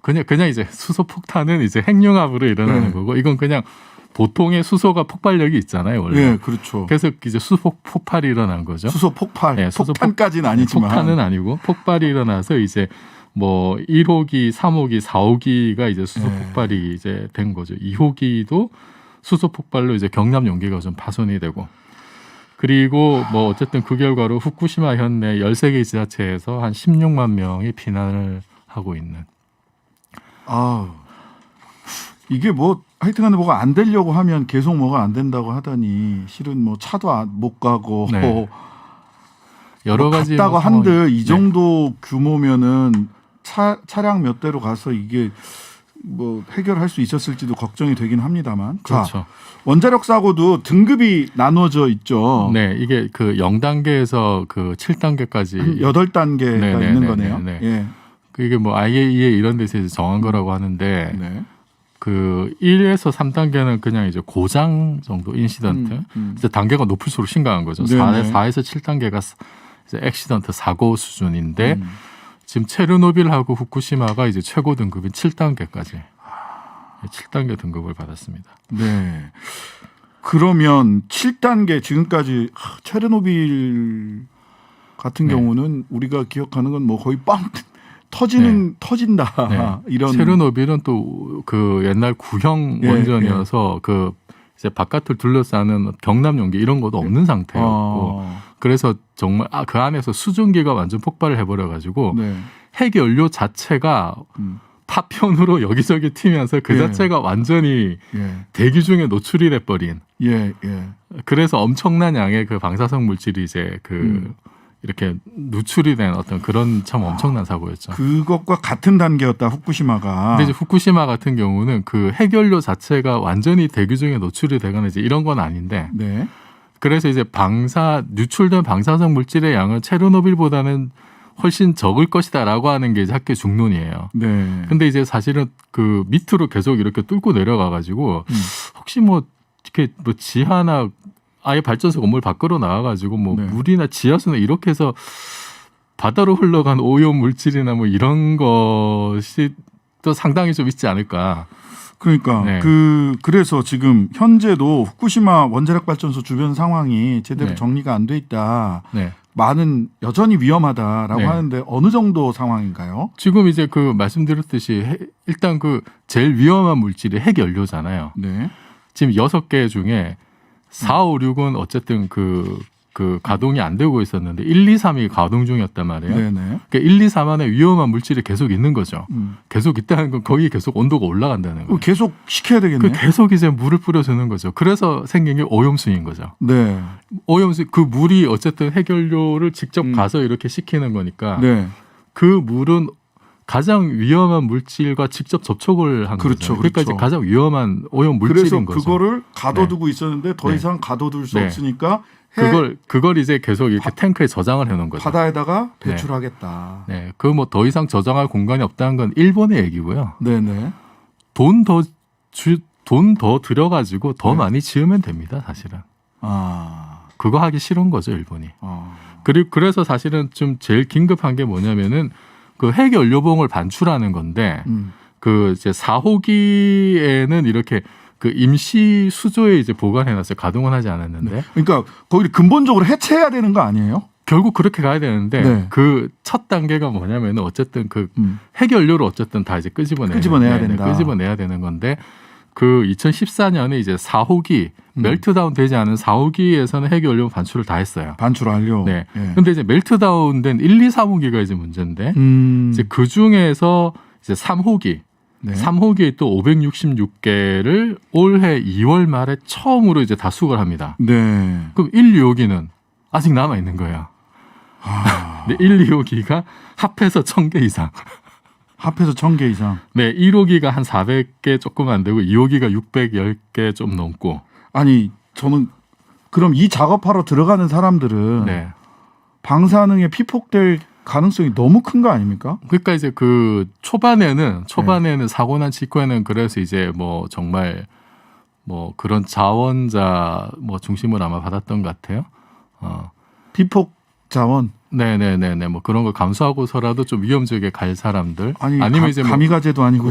그냥 이제 수소 폭탄은 이제 핵융합으로 일어나는 거고 이건 그냥 보통의 수소가 폭발력이 있잖아요, 원래. 네, 그렇죠. 그래서 이제 수소 폭발이 일어난 거죠. 수소 폭발. 네, 폭탄까지는 아니지만. 폭탄은 아니고 폭발이 일어나서 이제 뭐 1호기, 3호기, 4호기가 이제 수소 폭발이 이제 된 거죠. 2호기도 수소 폭발로 이제 경납 용기가 좀 파손이 되고. 그리고 뭐 어쨌든 그 결과로 후쿠시마 현내 13개 지자체에서 한 16만 명이 피난을 하고 있는. 이게 뭐 하여튼간에 뭐가 안 되려고 하면 계속 뭐가 안 된다고 하더니 실은 뭐 차도 못 가고 여러 가지 갔다고 뭐 한들 이 정도 규모면은 차량 몇 대로 가서 이게 뭐 해결할 수 있었을지도 걱정이 되긴 합니다만. 그렇죠. 자, 원자력 사고도 등급이 나눠져 있죠. 네, 이게 그 0단계에서 그 7단계까지 8단계가 있는 거네요. 예. 이게 뭐 IAEA 이런 데서 이제 정한 거라고 하는데 그 1에서 3단계는 그냥 이제 고장 정도 인시던트. 이제 단계가 높을수록 심각한 거죠. 4에서 7단계가 이제 액시던트 사고 수준인데 지금 체르노빌하고 후쿠시마가 이제 최고 등급인 7단계까지 7단계 등급을 받았습니다. 네. 그러면 7단계 지금까지 체르노빌 같은 경우는 우리가 기억하는 건 뭐 거의 빵 터진다. 이런 체르노빌은 또 그 옛날 구형 원전이어서 그 이제 바깥을 둘러싸는 경납 용기 이런 것도 없는 상태였고 그래서 정말 그 안에서 수증기가 완전 폭발을 해버려가지고 네. 핵 연료 자체가 파편으로 여기저기 튀면서 그 자체가 완전히 대기 중에 노출이 돼버린. 그래서 엄청난 양의 그 방사성 물질이 이제 이렇게 누출이 된 어떤 그런 참 엄청난 사고였죠. 그것과 같은 단계였다 후쿠시마가. 근데 이제 후쿠시마 같은 경우는 그 핵연료 자체가 완전히 대기 중에 노출이 되거나 이제 이런 건 아닌데. 네. 그래서 이제 누출된 방사성 물질의 양은 체르노빌보다는 훨씬 적을 것이다라고 하는 게 이제 학계 중론이에요. 네. 근데 이제 사실은 그 밑으로 계속 이렇게 뚫고 내려가가지고 혹시 뭐 이렇게 뭐 지하나 아예 발전소 건물 밖으로 나와가지고 뭐 물이나 지하수나 이렇게 해서 바다로 흘러간 오염 물질이나 뭐 이런 것이 또 상당히 좀 있지 않을까. 그러니까 그래서 지금 현재도 후쿠시마 원자력 발전소 주변 상황이 제대로 정리가 안 돼 있다. 많은 여전히 위험하다라고 하는데 어느 정도 상황인가요? 지금 이제 그 말씀드렸듯이 일단 그 제일 위험한 물질이 핵연료잖아요. 지금 6개 중에 4, 5, 6은 어쨌든 그 가동이 안 되고 있었는데 1, 2, 3이 가동 중이었단 말이에요. 그러니까 1, 2, 3 안에 위험한 물질이 계속 있는 거죠. 계속 있다는 건 거기 계속 온도가 올라간다는 거예요. 계속 시켜야 되겠네요. 계속 이제 물을 뿌려주는 거죠. 그래서 생긴 게 오염수인 거죠. 네. 오염수 그 물이 어쨌든 핵연료를 직접 가서 이렇게 식히는 거니까 그 물은 가장 위험한 물질과 직접 접촉을 한 거죠. 그러니까 이제 가장 위험한 오염 물질인 거죠. 그래서 그거를 가둬두고 있었는데 더 이상 가둬둘 수 없으니까 그걸 이제 계속 이렇게 탱크에 저장을 해놓은 거죠. 바다에다가 배출하겠다. 그 뭐 더 이상 저장할 공간이 없다는 건 일본의 얘기고요. 돈 더 들여가지고 더 많이 지으면 됩니다. 사실은. 그거 하기 싫은 거죠, 일본이. 그리고 그래서 사실은 좀 제일 긴급한 게 뭐냐면은 그 핵연료봉을 반출하는 건데 그 이제 4호기에는 이렇게 그 임시 수조에 이제 보관해놨어요. 가동은 하지 않았는데. 그러니까 거기를 근본적으로 해체해야 되는 거 아니에요? 결국 그렇게 가야 되는데 그 첫 단계가 뭐냐면은 어쨌든 그 핵연료를 어쨌든 다 이제 끄집어내야 된다. 끄집어내야 되는 건데 그 2014년에 이제 4호기 멜트다운 되지 않은 4호기에서는 핵연료 반출을 다 했어요. 반출 완료. 근데 이제 멜트다운된 1, 2, 3호기가 이제 문제인데 이제 그 중에서 이제 3호기 3호기에 또 566개를 올해 2월 말에 처음으로 이제 다 수거를 합니다. 그럼 1, 2호기는 아직 남아 있는 거예요. 근데 1, 2호기가 합해서 1,000개 이상. 합해서 1,000개 이상. 1호기가 한 400개 조금 안 되고 2호기가 610개 좀 넘고. 아니 저는 그럼 이 작업하러 들어가는 사람들은 방사능에 피폭될 가능성이 너무 큰 거 아닙니까? 그러니까 이제 그 초반에는 사고 난 직후에는 그래서 이제 뭐 정말 뭐 그런 자원자 뭐 중심을 아마 받았던 것 같아요. 피폭 자원. 네네네네. 뭐 그런 걸 감수하고서라도 좀 위험 지역에 갈 사람들. 아니면 이제 가미가제도 아니고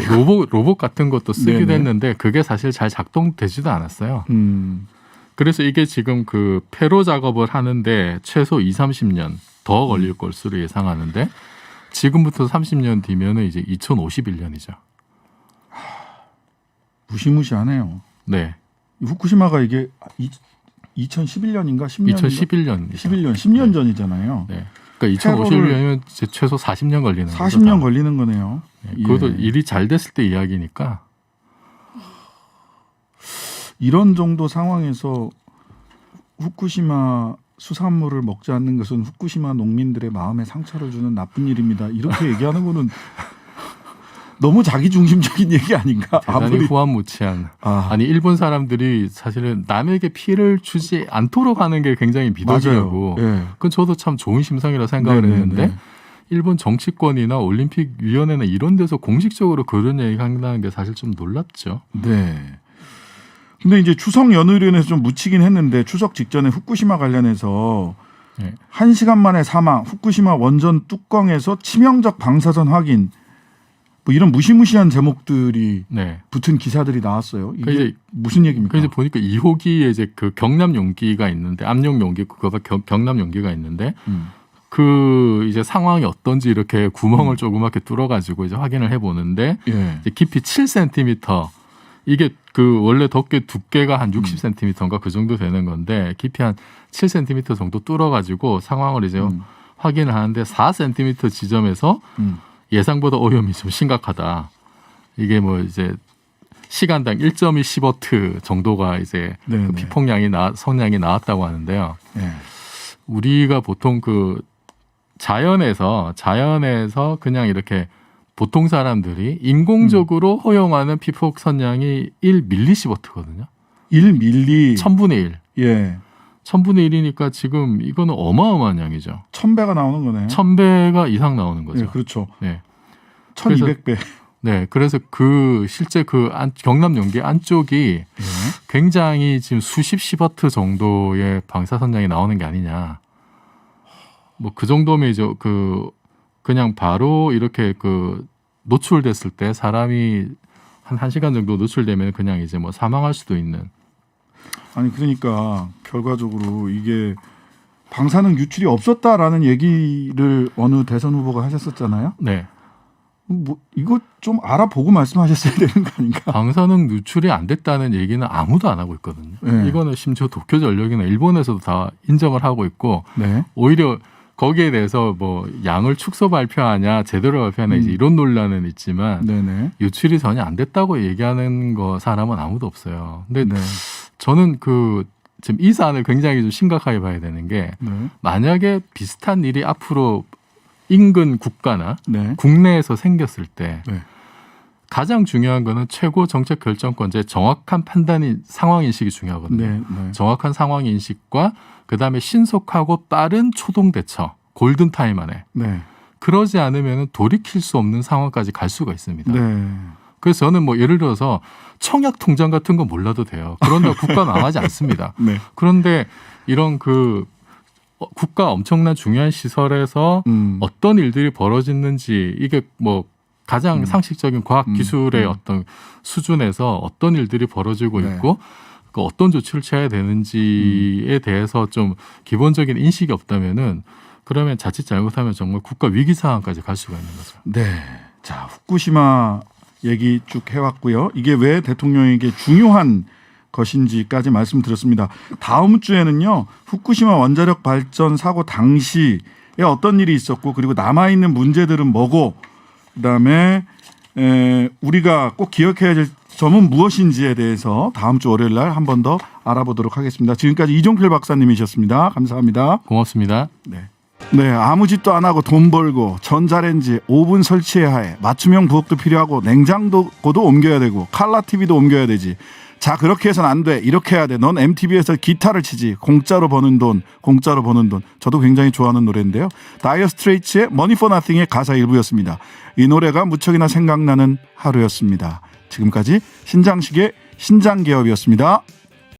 로봇 같은 것도 쓰기도 했는데 그게 사실 잘 작동되지도 않았어요. 그래서 이게 지금 그 폐로 작업을 하는데 최소 20-30년 더 걸릴 것으로 예상하는데 지금부터 30년 뒤면은 이제 2051년이죠. 무시무시하네요. 후쿠시마가 이게 2011년인가 10년? 2011년. 10년 전이잖아요. 그러니까 2051년이면 최소 40년 걸리는 거죠. 40년 걸리는 거네요. 그것도 일이 잘 됐을 때 이야기니까. 이런 정도 상황에서 후쿠시마 수산물을 먹지 않는 것은 후쿠시마 농민들의 마음에 상처를 주는 나쁜 일입니다. 이렇게 얘기하는 거는 너무 자기중심적인 얘기 아닌가? 대단히 후한무치한. 아니 일본 사람들이 사실은 남에게 피해를 주지 않도록 하는 게 굉장히 미덕이라고. 그건 저도 참 좋은 심성이라 생각을 했는데 일본 정치권이나 올림픽위원회나 이런 데서 공식적으로 그런 얘기 한다는 게 사실 좀 놀랍죠. 근데 이제 추석 연휴련에서 좀 묻히긴 했는데 추석 직전에 후쿠시마 관련해서 1시간 만에 사망, 후쿠시마 원전 뚜껑에서 치명적 방사선 확인, 뭐 이런 무시무시한 제목들이 붙은 기사들이 나왔어요. 이게 이제 무슨 얘기입니까? 이제 보니까 2호기에 이제 그 경납 용기가 있는데 압력 용기 그거가 경납 용기가 있는데 그 이제 상황이 어떤지 이렇게 구멍을 조그맣게 뚫어가지고 이제 확인을 해보는데 이제 깊이 7cm 이게 그 원래 덮개 두께가 한 60cm인가 그 정도 되는 건데 깊이 한 7cm 정도 뚫어가지고 상황을 이제 확인을 하는데 4cm 지점에서 예상보다 오염이 좀 심각하다. 이게 뭐 이제 시간당 1.2시버트 정도가 이제 그 피폭량이 성량이 나왔다고 하는데요. 네. 우리가 보통 그 자연에서 그냥 이렇게 보통 사람들이 인공적으로 허용하는 피폭 선량이 1mS거든요. 1ml. 1000분의 1. 예. 1000분의 1이니까 지금 이거는 어마어마한 양이죠. 1000배가 나오는 거네요. 1000배가 이상 나오는 거죠. 네, 그렇죠. 네. 1200배. 네, 그래서 그 실제 그 경남 용기 안쪽이 굉장히 지금 수십 시버트 정도의 방사선량이 나오는 게 아니냐. 뭐 그 정도면 이제 그냥 바로 이렇게 그 노출됐을 때 사람이 한 1시간 정도 노출되면 그냥 이제 뭐 사망할 수도 있는. 아니 그러니까 결과적으로 이게 방사능 유출이 없었다라는 얘기를 어느 대선 후보가 하셨었잖아요. 네. 뭐 이거 좀 알아보고 말씀하셨어야 되는 거 아닌가? 방사능 누출이 안 됐다는 얘기는 아무도 안 하고 있거든요. 네. 이거는 심지어 도쿄전력이나 일본에서도 다 인정을 하고 있고 네. 오히려 거기에 대해서 뭐 양을 축소 발표하냐 제대로 발표하냐 이제 이런 논란은 있지만 네네. 유출이 전혀 안 됐다고 얘기하는 거 사람은 아무도 없어요. 근데 네. 저는 지금 이 사안을 굉장히 좀 심각하게 봐야 되는 게 네. 만약에 비슷한 일이 앞으로 인근 국가나 네. 국내에서 생겼을 때 네. 가장 중요한 거는 최고 정책 결정권자의 정확한 판단이 상황 인식이 중요하거든요. 네. 네. 정확한 상황 인식과 그다음에 신속하고 빠른 초동 대처, 골든 타임 안에. 네. 그러지 않으면 돌이킬 수 없는 상황까지 갈 수가 있습니다. 네. 그래서 저는 뭐 예를 들어서 청약 통장 같은 거 몰라도 돼요. 그런데 국가 망하지 않습니다. 네. 그런데 이런 국가 엄청난 중요한 시설에서 어떤 일들이 벌어지는지 이게 뭐 가장 상식적인 과학 기술의 어떤 수준에서 어떤 일들이 벌어지고 네. 있고 그 어떤 조치를 취해야 되는지에 대해서 좀 기본적인 인식이 없다면은 그러면 자칫 잘못하면 정말 국가 위기 상황까지 갈 수가 있는 거죠. 네. 자, 후쿠시마 얘기 쭉 해왔고요. 이게 왜 대통령에게 중요한 것인지까지 말씀드렸습니다. 다음 주에는요. 후쿠시마 원자력 발전 사고 당시에 어떤 일이 있었고 그리고 남아있는 문제들은 뭐고 그다음에 우리가 꼭 기억해야 될 점은 무엇인지에 대해서 다음 주 월요일 날 한 번 더 알아보도록 하겠습니다. 지금까지 이종필 박사님이셨습니다. 감사합니다. 고맙습니다. 네, 아무 짓도 안 하고 돈 벌고 전자레인지 오븐 설치해야 해. 맞춤형 부엌도 필요하고 냉장고도 옮겨야 되고 칼라 TV도 옮겨야 되지. 자, 그렇게 해서는 안 돼. 이렇게 해야 돼. 넌 MTV에서 기타를 치지. 공짜로 버는 돈. 저도 굉장히 좋아하는 노래인데요. 다이어 스트레이츠의 Money for Nothing의 가사 일부였습니다. 이 노래가 무척이나 생각나는 하루였습니다. 지금까지 신장식의 신장개업이었습니다.